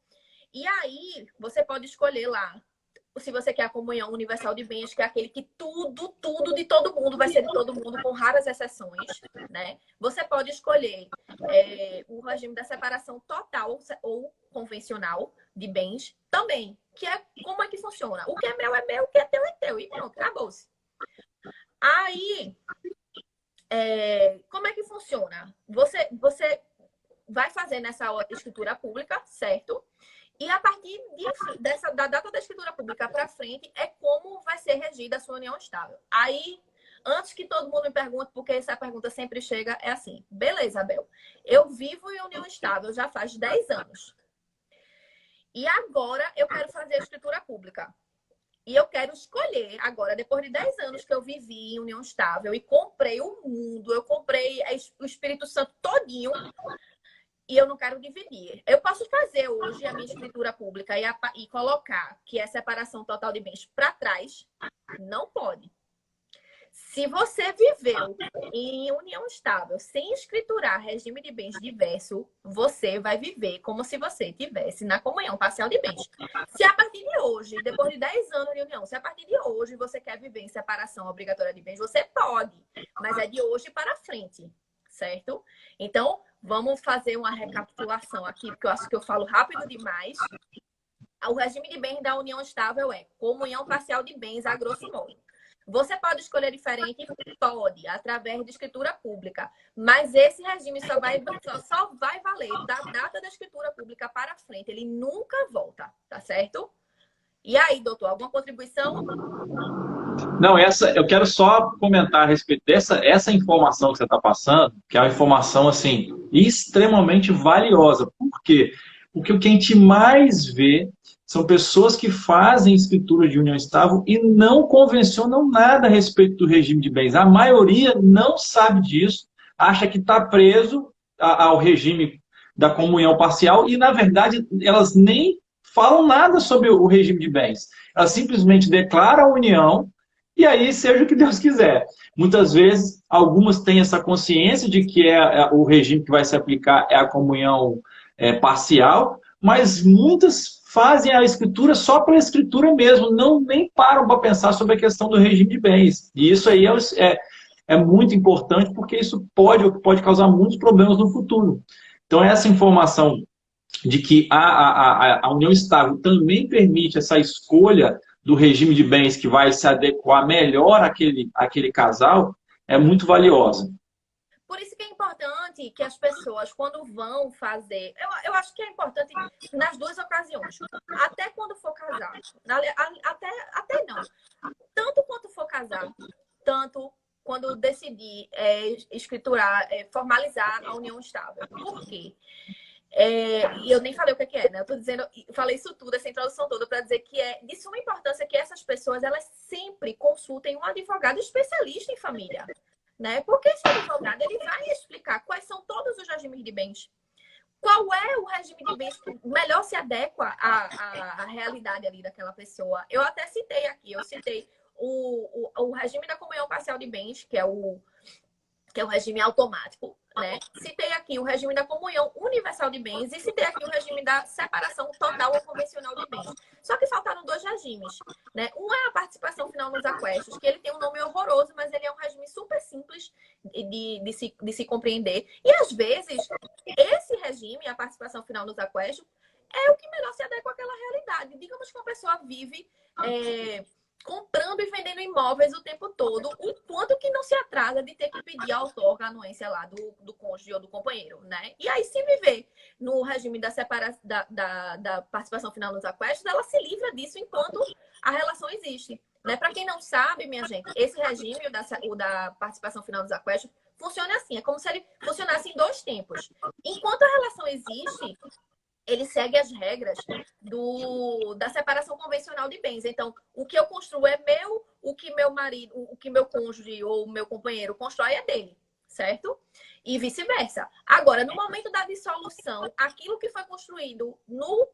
E aí, você pode escolher lá se você quer a comunhão universal de bens, que é aquele que tudo de todo mundo vai ser de todo mundo, com raras exceções, né? Você pode escolher o regime da separação total ou convencional de bens também, que é como é que funciona. O que é meu, o que é teu, e pronto, acabou-se. Aí, como é que funciona? Você vai fazer nessa escritura pública, certo? E a partir da data da escritura pública para frente é como vai ser regida a sua união estável. Aí, antes que todo mundo me pergunte, porque essa pergunta sempre chega, é assim: beleza, Abel, eu vivo em união estável já faz 10 anos. E agora eu quero fazer a escritura pública. E eu quero escolher agora, depois de 10 anos que eu vivi em união estável e comprei o mundo, eu comprei o Espírito Santo todinho, e eu não quero dividir. Eu posso fazer hoje a minha escritura pública e colocar que é separação total de bens para trás? Não pode. Se você viveu em união estável, sem escriturar regime de bens diverso, você vai viver como se você estivesse na comunhão parcial de bens. Se a partir de hoje, depois de 10 anos de união, se a partir de hoje você quer viver em separação obrigatória de bens, você pode, mas é de hoje para frente, certo? Então, vamos fazer uma recapitulação aqui, porque eu acho que eu falo rápido demais. O regime de bens da união estável é comunhão parcial de bens, a grosso modo. Você pode escolher diferente? Pode, através de escritura pública. Mas esse regime só vai valer da data da escritura pública para frente. Ele nunca volta, tá certo? E aí, doutor, alguma contribuição? Não, eu quero só comentar a respeito essa informação que você está passando, que é uma informação assim extremamente valiosa. Por quê? Porque o que a gente mais vê são pessoas que fazem escritura de união estável e não convencionam nada a respeito do regime de bens. A maioria não sabe disso, acha que está preso ao regime da comunhão parcial e, na verdade, elas nem falam nada sobre o regime de bens. Elas simplesmente declaram a união e aí seja o que Deus quiser. Muitas vezes, algumas têm essa consciência de que o regime que vai se aplicar é a comunhão parcial, mas muitas fazem a escritura só pela escritura mesmo, nem param para pensar sobre a questão do regime de bens. E isso aí é muito importante, porque isso pode causar muitos problemas no futuro. Então, essa informação de que a união estável também permite essa escolha do regime de bens que vai se adequar melhor àquele casal, é muito valiosa. Por isso que é importante que as pessoas, quando vão fazer... Eu acho que é importante nas duas ocasiões. Até quando for casar. Até não. Tanto quanto for casar, tanto quando decidir escriturar, formalizar a união estável. Por quê? E eu nem falei o que é, né? Eu falei isso tudo, essa introdução toda, para dizer que é de suma importância que essas pessoas, elas sempre consultem um advogado especialista em família, né? Porque esse advogado, ele vai explicar quais são todos os regimes de bens, qual é o regime de bens que melhor se adequa à realidade ali daquela pessoa. Eu até citei aqui, o regime da comunhão parcial de bens, que é o regime automático, né? Citei aqui o regime da comunhão universal de bens e citei aqui o regime da separação total ou convencional de bens. Só que faltaram dois regimes, né? Um é a participação final nos aquestos, que ele tem um nome horroroso, mas ele é um regime super simples de se compreender. E, às vezes, esse regime, a participação final nos aquestos, é o que melhor se adequa àquela realidade. Digamos que uma pessoa vive comprando e vendendo imóveis o tempo todo, o quanto que não se atrasa de ter que pedir a outorga, a anuência lá do cônjuge ou do companheiro, né? E aí, se viver no regime da separação, da participação final nos aquestos, ela se livra disso enquanto a relação existe. Né? Para quem não sabe, minha gente, esse regime, o da participação final dos aquestos, funciona assim. É como se ele funcionasse em 2 tempos. Enquanto a relação existe, ele segue as regras da separação convencional de bens. Então, o que eu construo é meu, o que meu marido, o que meu cônjuge ou meu companheiro constrói é dele, certo? E vice-versa. Agora, no momento da dissolução, aquilo que foi construído no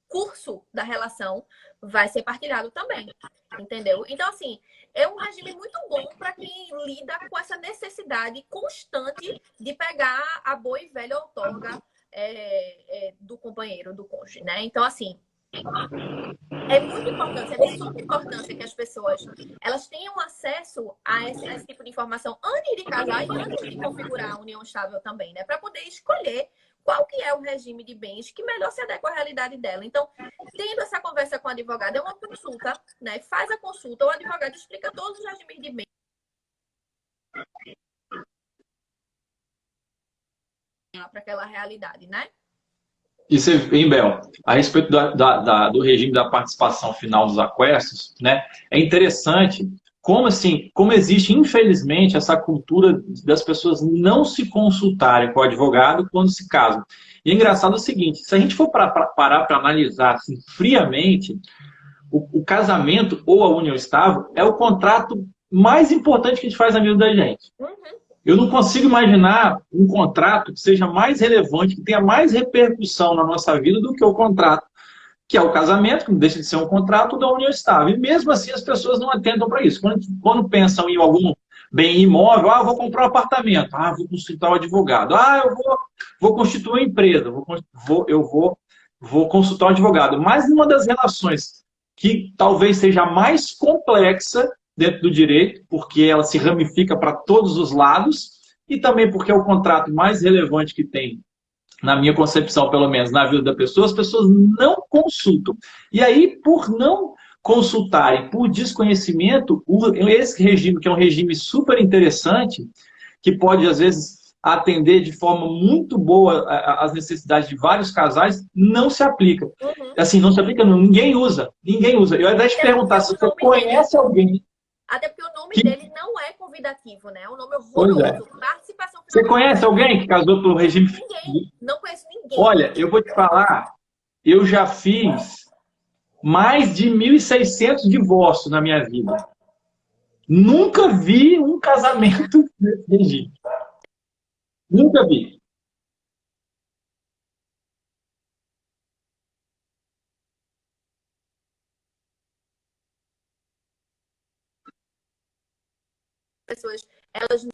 curso da relação vai ser partilhado também, entendeu? Então, assim, é um regime muito bom para quem lida com essa necessidade constante de pegar a boa e velha outorga do companheiro, do cônjuge, né? Então, assim, é muito importante, é de suma importância que as pessoas elas tenham acesso a esse tipo de informação antes de casar e antes de configurar a união estável também, né? Para poder escolher qual que é o regime de bens que melhor se adequa à realidade dela. Então, tendo essa conversa com o advogado, é uma consulta, né? Faz a consulta, o advogado explica todos os regimes de bens para aquela realidade, né? E você, hein, Bel, a respeito do regime da participação final dos aquestos, né, é interessante como, assim, como existe, infelizmente, essa cultura das pessoas não se consultarem com o advogado quando se casam. E é engraçado o seguinte, se a gente for parar para analisar assim, friamente, o casamento ou a união estável é o contrato mais importante que a gente faz na vida da gente. Uhum. Eu não consigo imaginar um contrato que seja mais relevante, que tenha mais repercussão na nossa vida do que o contrato, que é o casamento, que não deixa de ser um contrato da união estável. E mesmo assim as pessoas não atentam para isso. Quando pensam em algum bem imóvel, eu vou comprar um apartamento, vou consultar um advogado, vou constituir uma empresa, vou consultar um advogado. Mas numa das relações que talvez seja a mais complexa dentro do direito, porque ela se ramifica para todos os lados, e também porque é o contrato mais relevante que tem, na minha concepção, pelo menos, na vida da pessoa, as pessoas não consultam. E aí, por não consultarem, por desconhecimento, esse regime, que é um regime super interessante, que pode, às vezes, atender de forma muito boa as necessidades de vários casais, não se aplica. Uhum. Assim, não se aplica, não. Ninguém usa. Ninguém usa. Eu ia até te perguntar se você conhece alguém. Até porque o nome dele não é convidativo, né? É um nome Pois é. horroroso. Participação Você conhece alguém que casou pelo regime? Ninguém. Não conheço ninguém. Olha, eu vou te falar, eu já fiz mais de 1.600 divórcios na minha vida. Nunca vi um casamento nesse regime. Nunca vi. Pessoas, elas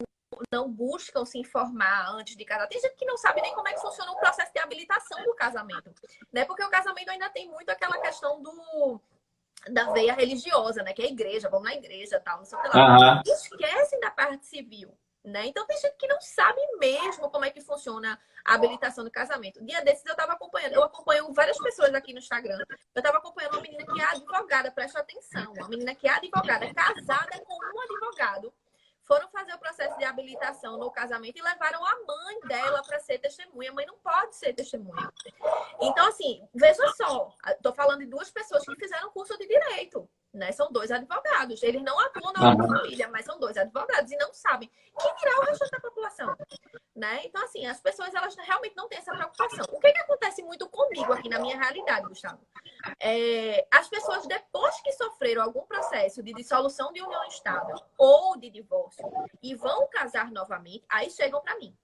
não buscam se informar antes de casar. Tem gente que não sabe nem como é que funciona o processo de habilitação do casamento, né? Porque o casamento ainda tem muito aquela questão da veia religiosa, né? Que é a igreja, vamos na igreja, tal, não sei o que lá. Uhum. Esquecem da parte civil, né? Então tem gente que não sabe mesmo como é que funciona a habilitação do casamento. Dia desses eu estava acompanhando, eu acompanho várias pessoas aqui no Instagram. Eu estava acompanhando uma menina que é advogada, presta atenção, uma menina que é advogada, casada com um advogado. Foram fazer o processo de habilitação no casamento e levaram a mãe dela para ser testemunha. A mãe não pode ser testemunha. Então, assim, veja só. Estou falando de 2 pessoas que fizeram curso de direito, né? São 2 advogados. Eles não atuam na outra família, mas são 2 advogados e não sabem. Quem dirá o resto da população? Né? Então, assim, as pessoas elas realmente não têm essa preocupação. O que acontece muito comigo aqui na minha realidade, Gustavo? As pessoas, depois que sofreram algum processo de dissolução de união estável ou de divórcio e vão casar novamente, aí chegam para mim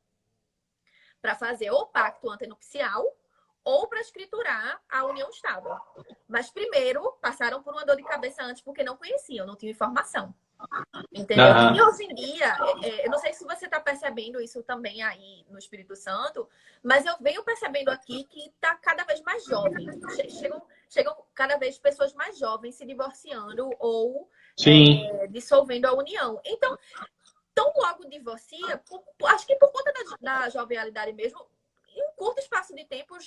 para fazer o pacto antenupcial ou para escriturar a união estável. Mas primeiro passaram por uma dor de cabeça antes porque não conheciam, não tinham informação. Entendeu? E hoje em dia, eu não sei se você está percebendo isso também aí no Espírito Santo, mas eu venho percebendo aqui que está cada vez mais jovem. Chegam cada vez pessoas mais jovens se divorciando ou dissolvendo a união. Então, tão logo divorcia, acho que por conta da jovialidade mesmo, em um curto espaço de tempo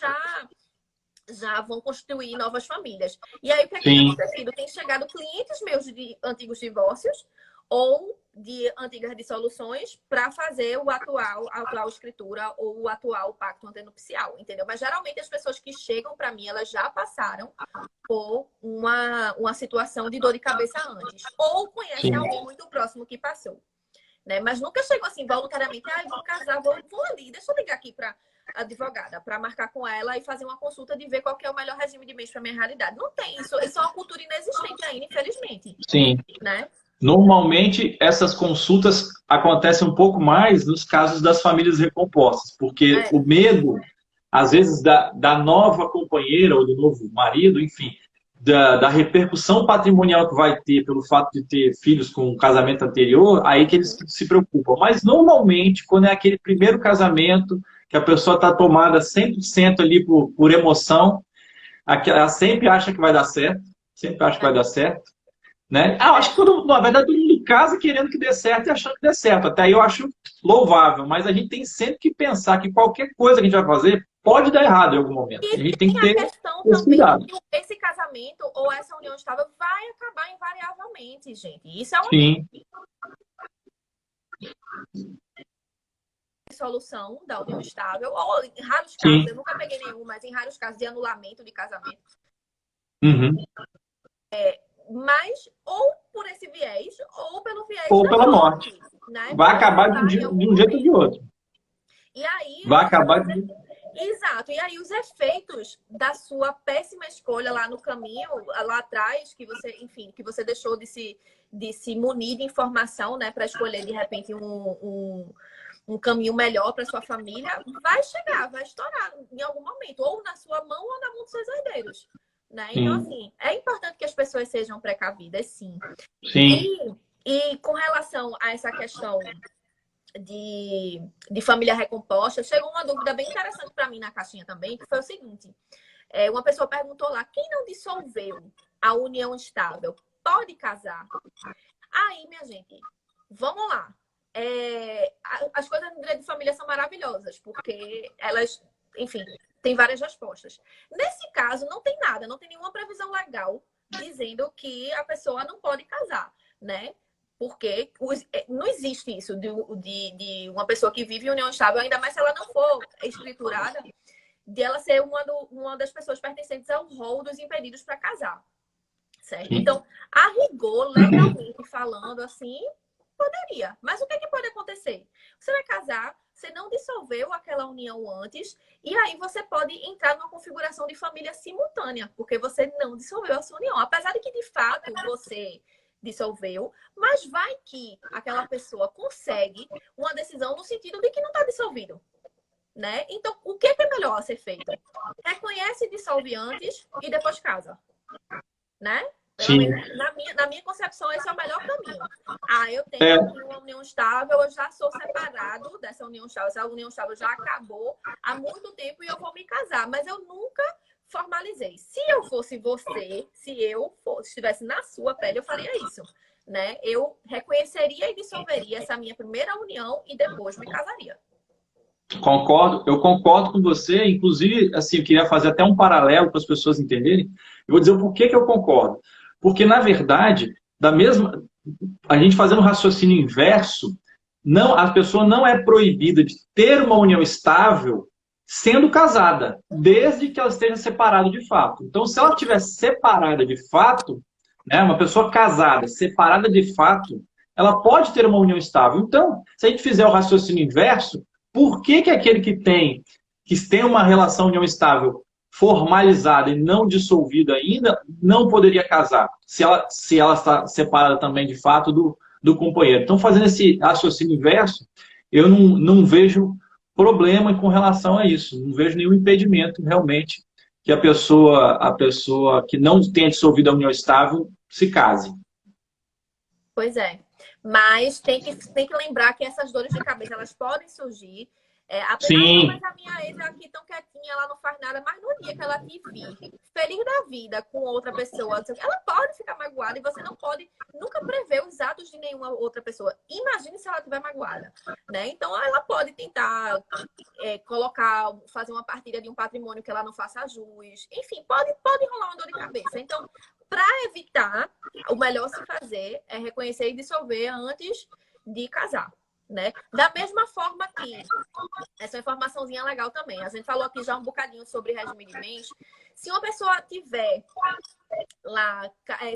já vão constituir novas famílias. E aí, o que é que tem Sim. acontecido? Tem chegado clientes meus de antigos divórcios ou de antigas dissoluções para fazer a atual escritura ou o atual pacto antenupcial, entendeu? Mas, geralmente, as pessoas que chegam para mim, elas já passaram por uma situação de dor de cabeça antes. Ou conhecem Sim. alguém muito próximo que passou. Né? Mas nunca chegou assim, voluntariamente, vou casar, vou ali, deixa eu ligar aqui para advogada, para marcar com ela e fazer uma consulta de ver qual que é o melhor regime de bens para minha realidade. Não tem isso. Isso é uma cultura inexistente ainda, infelizmente. Sim. Né? Normalmente, essas consultas acontecem um pouco mais nos casos das famílias recompostas, porque o medo, às vezes, da nova companheira ou do novo marido, enfim, da repercussão patrimonial que vai ter pelo fato de ter filhos com um casamento anterior, aí que eles se preocupam. Mas, normalmente, quando é aquele primeiro casamento, que a pessoa está tomada 100% ali por emoção, ela sempre acha que vai dar certo, sempre acha que vai dar certo. Né? Eu acho que, na verdade, todo mundo casa querendo que dê certo e achando que dê certo. Até aí eu acho louvável, mas a gente tem sempre que pensar que qualquer coisa que a gente vai fazer pode dar errado em algum momento. E a gente tem que ter a questão esse também cuidado. que esse casamento ou essa união estável vai acabar invariavelmente, gente. Isso é uma Sim. solução da união estável, ou em raros casos, eu nunca peguei nenhum, mas em raros casos de anulamento de casamento. Uhum. Mas ou por esse viés, ou pelo viés ou da pela morte. Né? Vai acabar de um jeito ou de outro. E aí, vai acabar de... Exato. E aí os efeitos da sua péssima escolha lá no caminho, lá atrás, que você, enfim, que você deixou de se munir de informação, né, para escolher de repente um caminho melhor para sua família, vai chegar, vai estourar em algum momento, ou na sua mão ou na mão dos seus herdeiros. Né? Então, assim, é importante que as pessoas sejam precavidas, sim. Sim. E com relação a essa questão de família recomposta, chegou uma dúvida bem interessante para mim na caixinha também, que foi o seguinte. Uma pessoa perguntou lá, quem não dissolveu a união estável pode casar? Aí, minha gente, vamos lá. As coisas no direito de família são maravilhosas, porque elas, enfim, têm várias respostas. Nesse caso, não tem nada, não tem nenhuma previsão legal dizendo que a pessoa não pode casar, né? Porque não existe isso de uma pessoa que vive em união estável, ainda mais se ela não for escriturada, de ela ser uma das pessoas pertencentes ao rol dos impedidos para casar. Certo? Então, a rigor, legalmente falando, assim, poderia. Mas o que pode acontecer? Você vai casar, você não dissolveu aquela união antes, e aí você pode entrar numa configuração de família simultânea, porque você não dissolveu a sua união. Apesar de que, de fato, você dissolveu, mas vai que aquela pessoa consegue uma decisão no sentido de que não está dissolvido. Né? Então, o que é melhor a ser feito? Reconhece e dissolve antes e depois casa. Né? Na minha concepção, esse é o melhor caminho. Eu tenho aqui uma união estável, eu já sou separado dessa união estável. Essa união estável já acabou há muito tempo e eu vou me casar. Mas eu nunca formalizei. Se eu fosse você, se eu estivesse na sua pele, eu faria isso. Né? Eu reconheceria e dissolveria essa minha primeira união e depois me casaria. Eu concordo com você. Inclusive, assim, eu queria fazer até um paralelo para as pessoas entenderem. Eu vou dizer o porquê que eu concordo. Porque, na verdade, a gente fazendo um raciocínio inverso, a pessoa não é proibida de ter uma união estável sendo casada, desde que ela esteja separada de fato. Então, se ela estiver separada de fato, né, uma pessoa casada, separada de fato, ela pode ter uma união estável. Então, se a gente fizer o raciocínio inverso, por que aquele que tem uma relação de união estável formalizada e não dissolvida ainda, não poderia casar, se ela está separada também de fato do companheiro? Então, fazendo esse raciocínio inverso, eu não vejo problema com relação a isso. Não vejo nenhum impedimento, realmente, que a pessoa que não tenha dissolvido a união estável se case. Pois é. Mas tem que lembrar que essas dores de cabeça, elas podem surgir A pessoa, Sim, mas a minha ex é aqui tão quietinha, ela não faz nada. Mas no dia que ela te vir feliz da vida com outra pessoa, ela pode ficar magoada e você não pode nunca prever os atos de nenhuma outra pessoa. Imagine se ela estiver magoada, né? Então, ela pode tentar colocar, fazer uma partilha de um patrimônio que ela não faça jus. Enfim, pode rolar uma dor de cabeça. Então, para evitar, o melhor se fazer é reconhecer e dissolver antes de casar. Né? Da mesma forma que, essa informaçãozinha legal também, a gente falou aqui já um bocadinho sobre regime de bens. Se uma pessoa tiver lá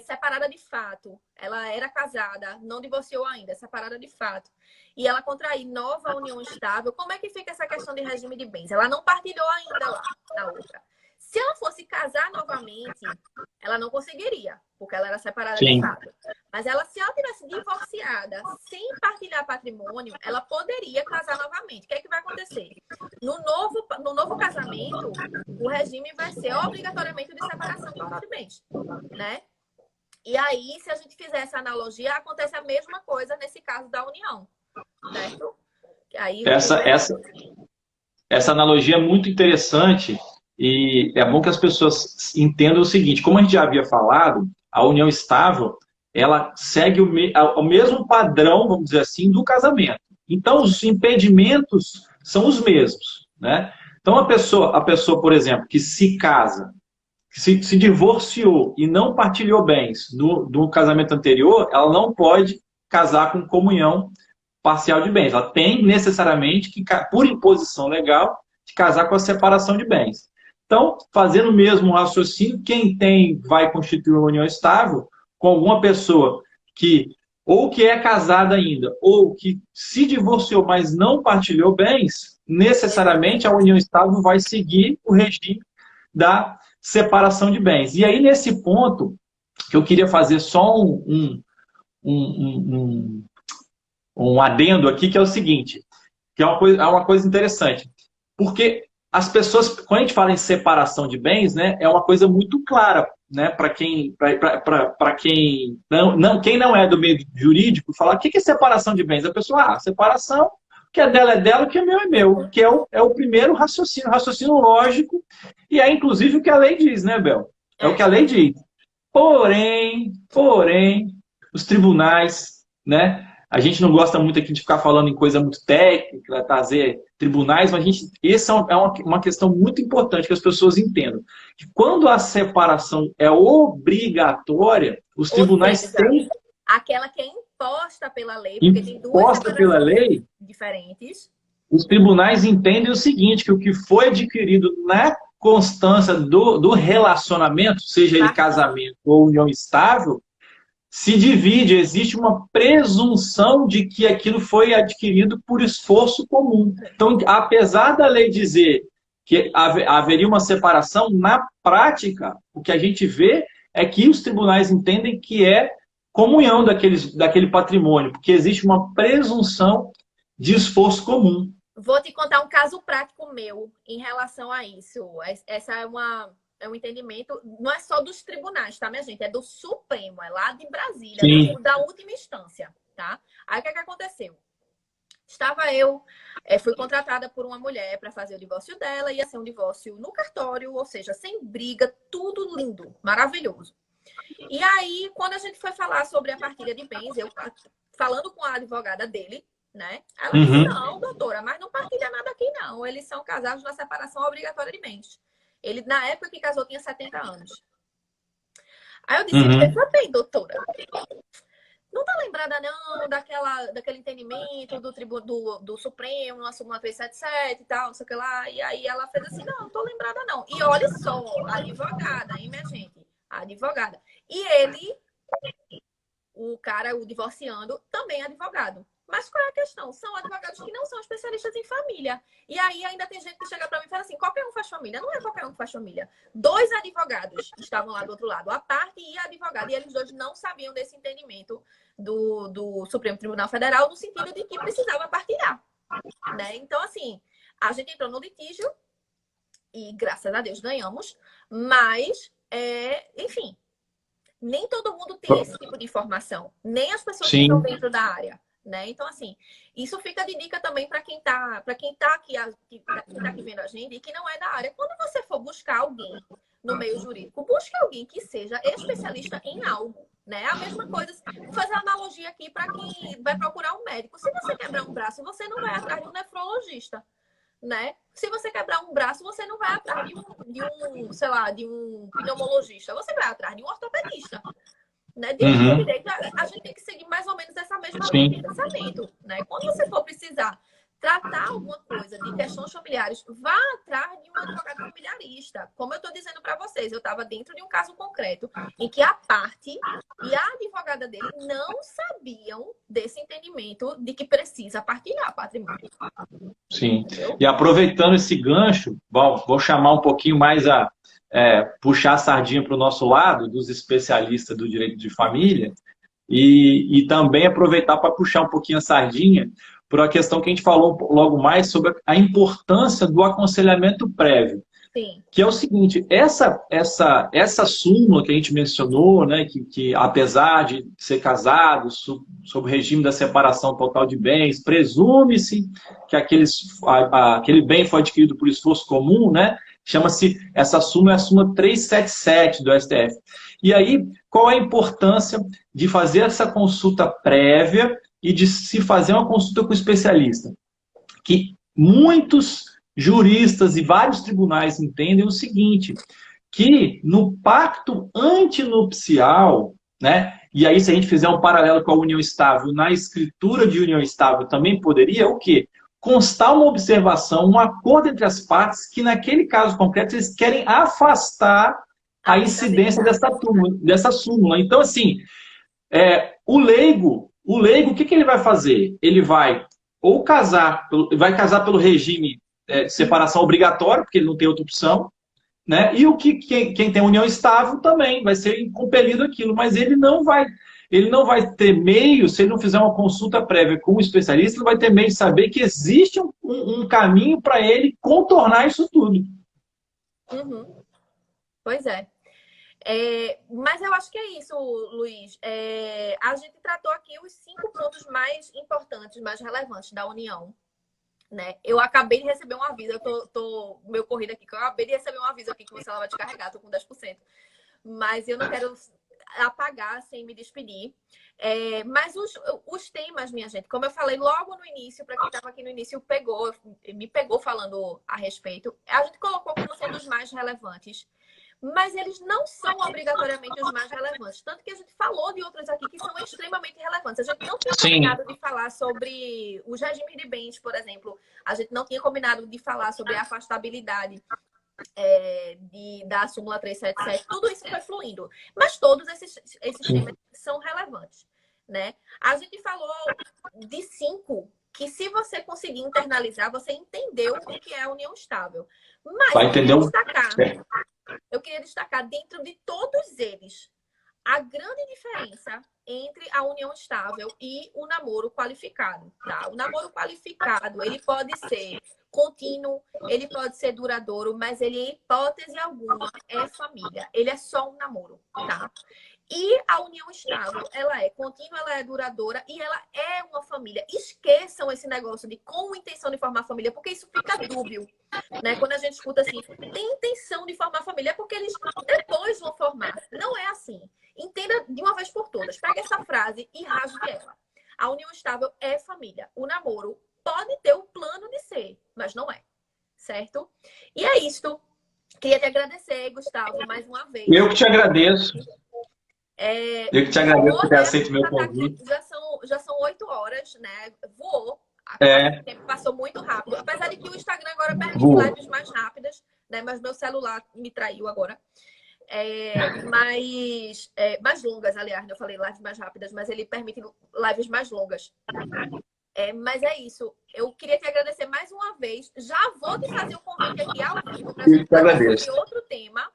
separada de fato, ela era casada, não divorciou ainda, separada de fato, e ela contrair nova união estável, como é que fica essa questão de regime de bens? Ela não partilhou ainda lá na outra. Se ela fosse casar novamente, ela não conseguiria, porque ela era separada de sim. fato. Mas se ela tivesse divorciada, sem partilhar patrimônio, ela poderia casar novamente. O que é que vai acontecer? No novo casamento, o regime vai ser obrigatoriamente de separação total de bens, né? E aí, se a gente fizer essa analogia, acontece a mesma coisa nesse caso da união, certo? Aí, Essa analogia é muito interessante e é bom que as pessoas entendam o seguinte: como a gente já havia falado, a união estável ela segue o mesmo padrão, vamos dizer assim, do casamento. Então, os impedimentos são os mesmos, né? Então, a pessoa, por exemplo, que se casa, que se divorciou e não partilhou bens do casamento anterior, ela não pode casar com comunhão parcial de bens. Ela tem necessariamente que, por imposição legal, de casar com a separação de bens. Então, fazendo o mesmo raciocínio, quem tem vai constituir uma união estável com alguma pessoa que ou que é casada ainda, ou que se divorciou, mas não partilhou bens, necessariamente a união estável vai seguir o regime da separação de bens. E aí, nesse ponto, que eu queria fazer só um um adendo aqui, que é o seguinte, que é uma coisa interessante. Porque as pessoas, quando a gente fala em separação de bens, né, é uma coisa muito clara, né, para quem não é do meio jurídico, falar o que é separação de bens? A pessoa, separação, o que é dela, o que é meu, que é o primeiro raciocínio lógico, e é inclusive o que a lei diz, né, Bel? É o que a lei diz. Porém, os tribunais, né? A gente não gosta muito aqui de ficar falando em coisa muito técnica, trazer tribunais, mas essa é uma questão muito importante que as pessoas entendam. Que quando a separação é obrigatória, os ou tribunais seja, têm aquela que é imposta pela lei, porque tem duas imposta pela separações lei, diferentes. os tribunais entendem o seguinte, que o que foi adquirido na constância do relacionamento, seja ele casamento ou união estável, se divide, existe uma presunção de que aquilo foi adquirido por esforço comum. Então, apesar da lei dizer que haveria uma separação, na prática, o que a gente vê é que os tribunais entendem que é comunhão daquele patrimônio, porque existe uma presunção de esforço comum. Vou te contar um caso prático meu em relação a isso. Essa é um entendimento, não é só dos tribunais, tá, minha gente? É do Supremo, é lá de Brasília, da última instância, tá? Aí o que aconteceu? Fui contratada por uma mulher para fazer o divórcio dela, ia ser um divórcio no cartório, ou seja, sem briga, tudo lindo, maravilhoso. E aí, quando a gente foi falar sobre a partilha de bens, eu falando com a advogada dele, né? Ela disse, não, doutora, mas não partilha nada aqui, não. Eles são casados na separação obrigatória de bens. Ele, na época que casou, tinha 70 anos. Aí eu disse, veja bem, doutora, não tá lembrada, não, daquele entendimento do Supremo, na súmula 377 e tal, não sei o que lá. E aí ela fez assim, não tô lembrada, não. E olha só, a advogada, hein, minha gente? A advogada. E ele, o cara, o divorciando, também é advogado. Mas qual é a questão? São advogados que não são especialistas em família. E aí ainda tem gente que chega para mim e fala assim, qualquer um faz família. Não é qualquer um que faz família. 2 advogados estavam lá do outro lado, a parte e a advogada. E eles dois não sabiam desse entendimento do Supremo Tribunal Federal, no sentido de que precisava partilhar. Né? Então, assim, a gente entrou no litígio e, graças a Deus, ganhamos. Mas, enfim, nem todo mundo tem esse tipo de informação. Nem as pessoas que estão dentro da área. né? Então, assim, isso fica de dica também para quem tá aqui vendo a gente e que não é da área. Quando você for buscar alguém no meio jurídico, busque alguém que seja especialista em algo, né? A mesma coisa, vou fazer uma analogia aqui para quem vai procurar um médico. Se você quebrar um braço, você não vai atrás de um nefrologista, né? Se você quebrar um braço, você não vai atrás sei lá, de um pneumologista, você vai atrás de um ortopedista. Né? Dentro do direito, a gente tem que seguir mais ou menos essa mesma linha de pensamento. Né? Quando você for precisar tratar alguma coisa de questões familiares, vá atrás de um advogado familiarista. Como eu estou dizendo para vocês, eu estava dentro de um caso concreto em que a parte e a advogada dele não sabiam desse entendimento de que precisa partilhar patrimônio. Sim. Entendeu? E aproveitando esse gancho, vou chamar um pouquinho mais puxar a sardinha para o nosso lado, dos especialistas do direito de família, e também aproveitar para puxar um pouquinho a sardinha por uma questão que a gente falou logo mais sobre a importância do aconselhamento prévio. Sim. Que é o seguinte, essa súmula que a gente mencionou, né, que apesar de ser casado, sob o regime da separação total de bens, presume-se que aquele bem foi adquirido por esforço comum, né? Essa súmula é a súmula 377 do STF. E aí, qual é a importância de fazer essa consulta prévia e de se fazer uma consulta com o especialista? Que muitos juristas e vários tribunais entendem o seguinte, que no pacto antinupcial, né, e aí se a gente fizer um paralelo com a união estável, na escritura de união estável também poderia o quê? Constar uma observação, um acordo entre as partes que naquele caso concreto eles querem afastar a incidência dessa súmula. Então, assim, o leigo, o que ele vai fazer? Ele vai vai casar pelo regime de separação obrigatória, porque ele não tem outra opção, né? E quem tem união estável também vai ser compelido aquilo, mas ele não vai ter meio, se ele não fizer uma consulta prévia com um especialista, ele vai ter meio de saber que existe um caminho para ele contornar isso tudo. Uhum. Pois é. Mas eu acho que é isso, Luiz. A gente tratou aqui os 5 pontos mais importantes, mais relevantes da União. Né? Eu acabei de receber um aviso, eu tô meio corrida aqui, que eu acabei de receber um aviso aqui que você vai descarregar, tô com 10%. Mas eu não quero apagar sem me despedir. Mas os temas, minha gente, como eu falei logo no início, para quem estava aqui no início, me pegou falando a respeito, a gente colocou como sendo os mais relevantes. Mas eles não são obrigatoriamente os mais relevantes. Tanto que a gente falou de outros aqui que são extremamente relevantes. A gente não tinha combinado de falar sobre os regimes de bens, por exemplo. A gente não tinha combinado de falar sobre a afastabilidade da súmula 377. Tudo isso foi fluindo. Mas todos esses temas são relevantes. Né? A gente falou de 5 que se você conseguir internalizar, você entendeu o que é a união estável. Mas vai entender eu queria destacar dentro de todos eles a grande diferença entre a união estável e o namoro qualificado. Tá? O namoro qualificado, ele pode ser contínuo, ele pode ser duradouro, mas ele, em hipótese alguma, é família. Ele é só um namoro. Tá? E a união estável, ela é contínua, ela é duradoura e ela é uma família. Esqueçam esse negócio de com intenção de formar família, porque isso fica dúbio. Né? Quando a gente escuta assim, tem intenção de formar família, é porque eles depois vão formar. Não é assim. Entenda de uma vez por todas. Pega essa frase e rasgue ela. A união estável é família. O namoro pode ter o plano de ser, mas não é. Certo? E é isto. Queria te agradecer, Gustavo, mais uma vez. Eu que te agradeço. Eu que te agradeço por ter aceito meu convite. Já são 8 horas, né? Voou. O tempo passou muito rápido. Apesar de que o Instagram agora permite lives mais rápidas, né? Mas meu celular me traiu agora. Mais longas, aliás. Eu falei lives mais rápidas, mas ele permite lives mais longas. Mas é isso. Eu queria te agradecer mais uma vez. Já vou te fazer o convite aqui ao vivo para a gente falar sobre outro tema.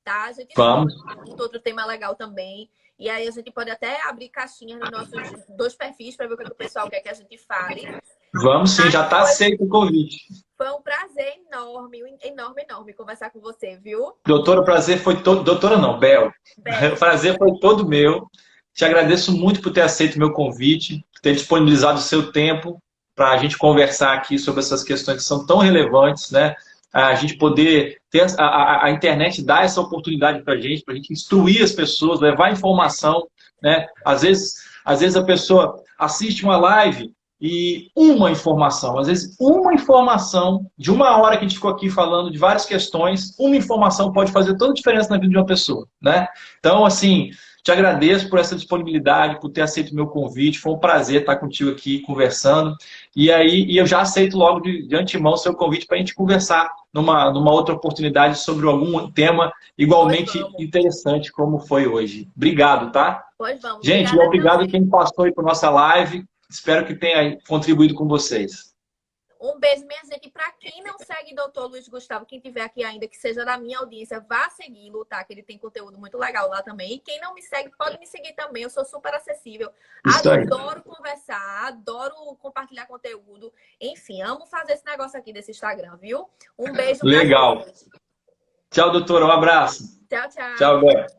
Tá? A gente Vamos. Outro tema legal também. E aí a gente pode até abrir caixinhas nos nossos 2 perfis para ver o que o pessoal quer que a gente fale. Vamos sim, já está aceito o convite. Foi um prazer enorme, enorme conversar com você, viu? Doutora, o prazer foi todo... Doutora não, Bel. O prazer foi todo meu. Te agradeço muito por ter aceito o meu convite. ter disponibilizado o seu tempo para a gente conversar aqui sobre essas questões que são tão relevantes, né? A gente poder ter a internet dar essa oportunidade para a gente instruir as pessoas, levar informação, né? Às vezes a pessoa assiste uma live e uma informação, às vezes uma informação de uma hora que a gente ficou aqui falando de várias questões, uma informação pode fazer toda a diferença na vida de uma pessoa, né? Então, assim, te agradeço por essa disponibilidade, por ter aceito o meu convite. Foi um prazer estar contigo aqui conversando. E eu já aceito logo de antemão o seu convite para a gente conversar numa outra oportunidade sobre algum tema igualmente interessante como foi hoje. Obrigado, tá? Pois vamos. Gente, Obrigada obrigado também. quem passou aí para nossa live. Espero que tenha contribuído com vocês. Um beijo, minha gente. E para quem não segue Dr. Luiz Gustavo, quem tiver aqui ainda, que seja da minha audiência, vá segui-lo, tá? Que ele tem conteúdo muito legal lá também. E quem não me segue, pode me seguir também. Eu sou super acessível. Isso aí. Adoro conversar, adoro compartilhar conteúdo. Enfim, amo fazer esse negócio aqui desse Instagram, viu? Um beijo pra Legal. vocês. Tchau, doutora. Um abraço. Tchau, tchau. Tchau, Bé.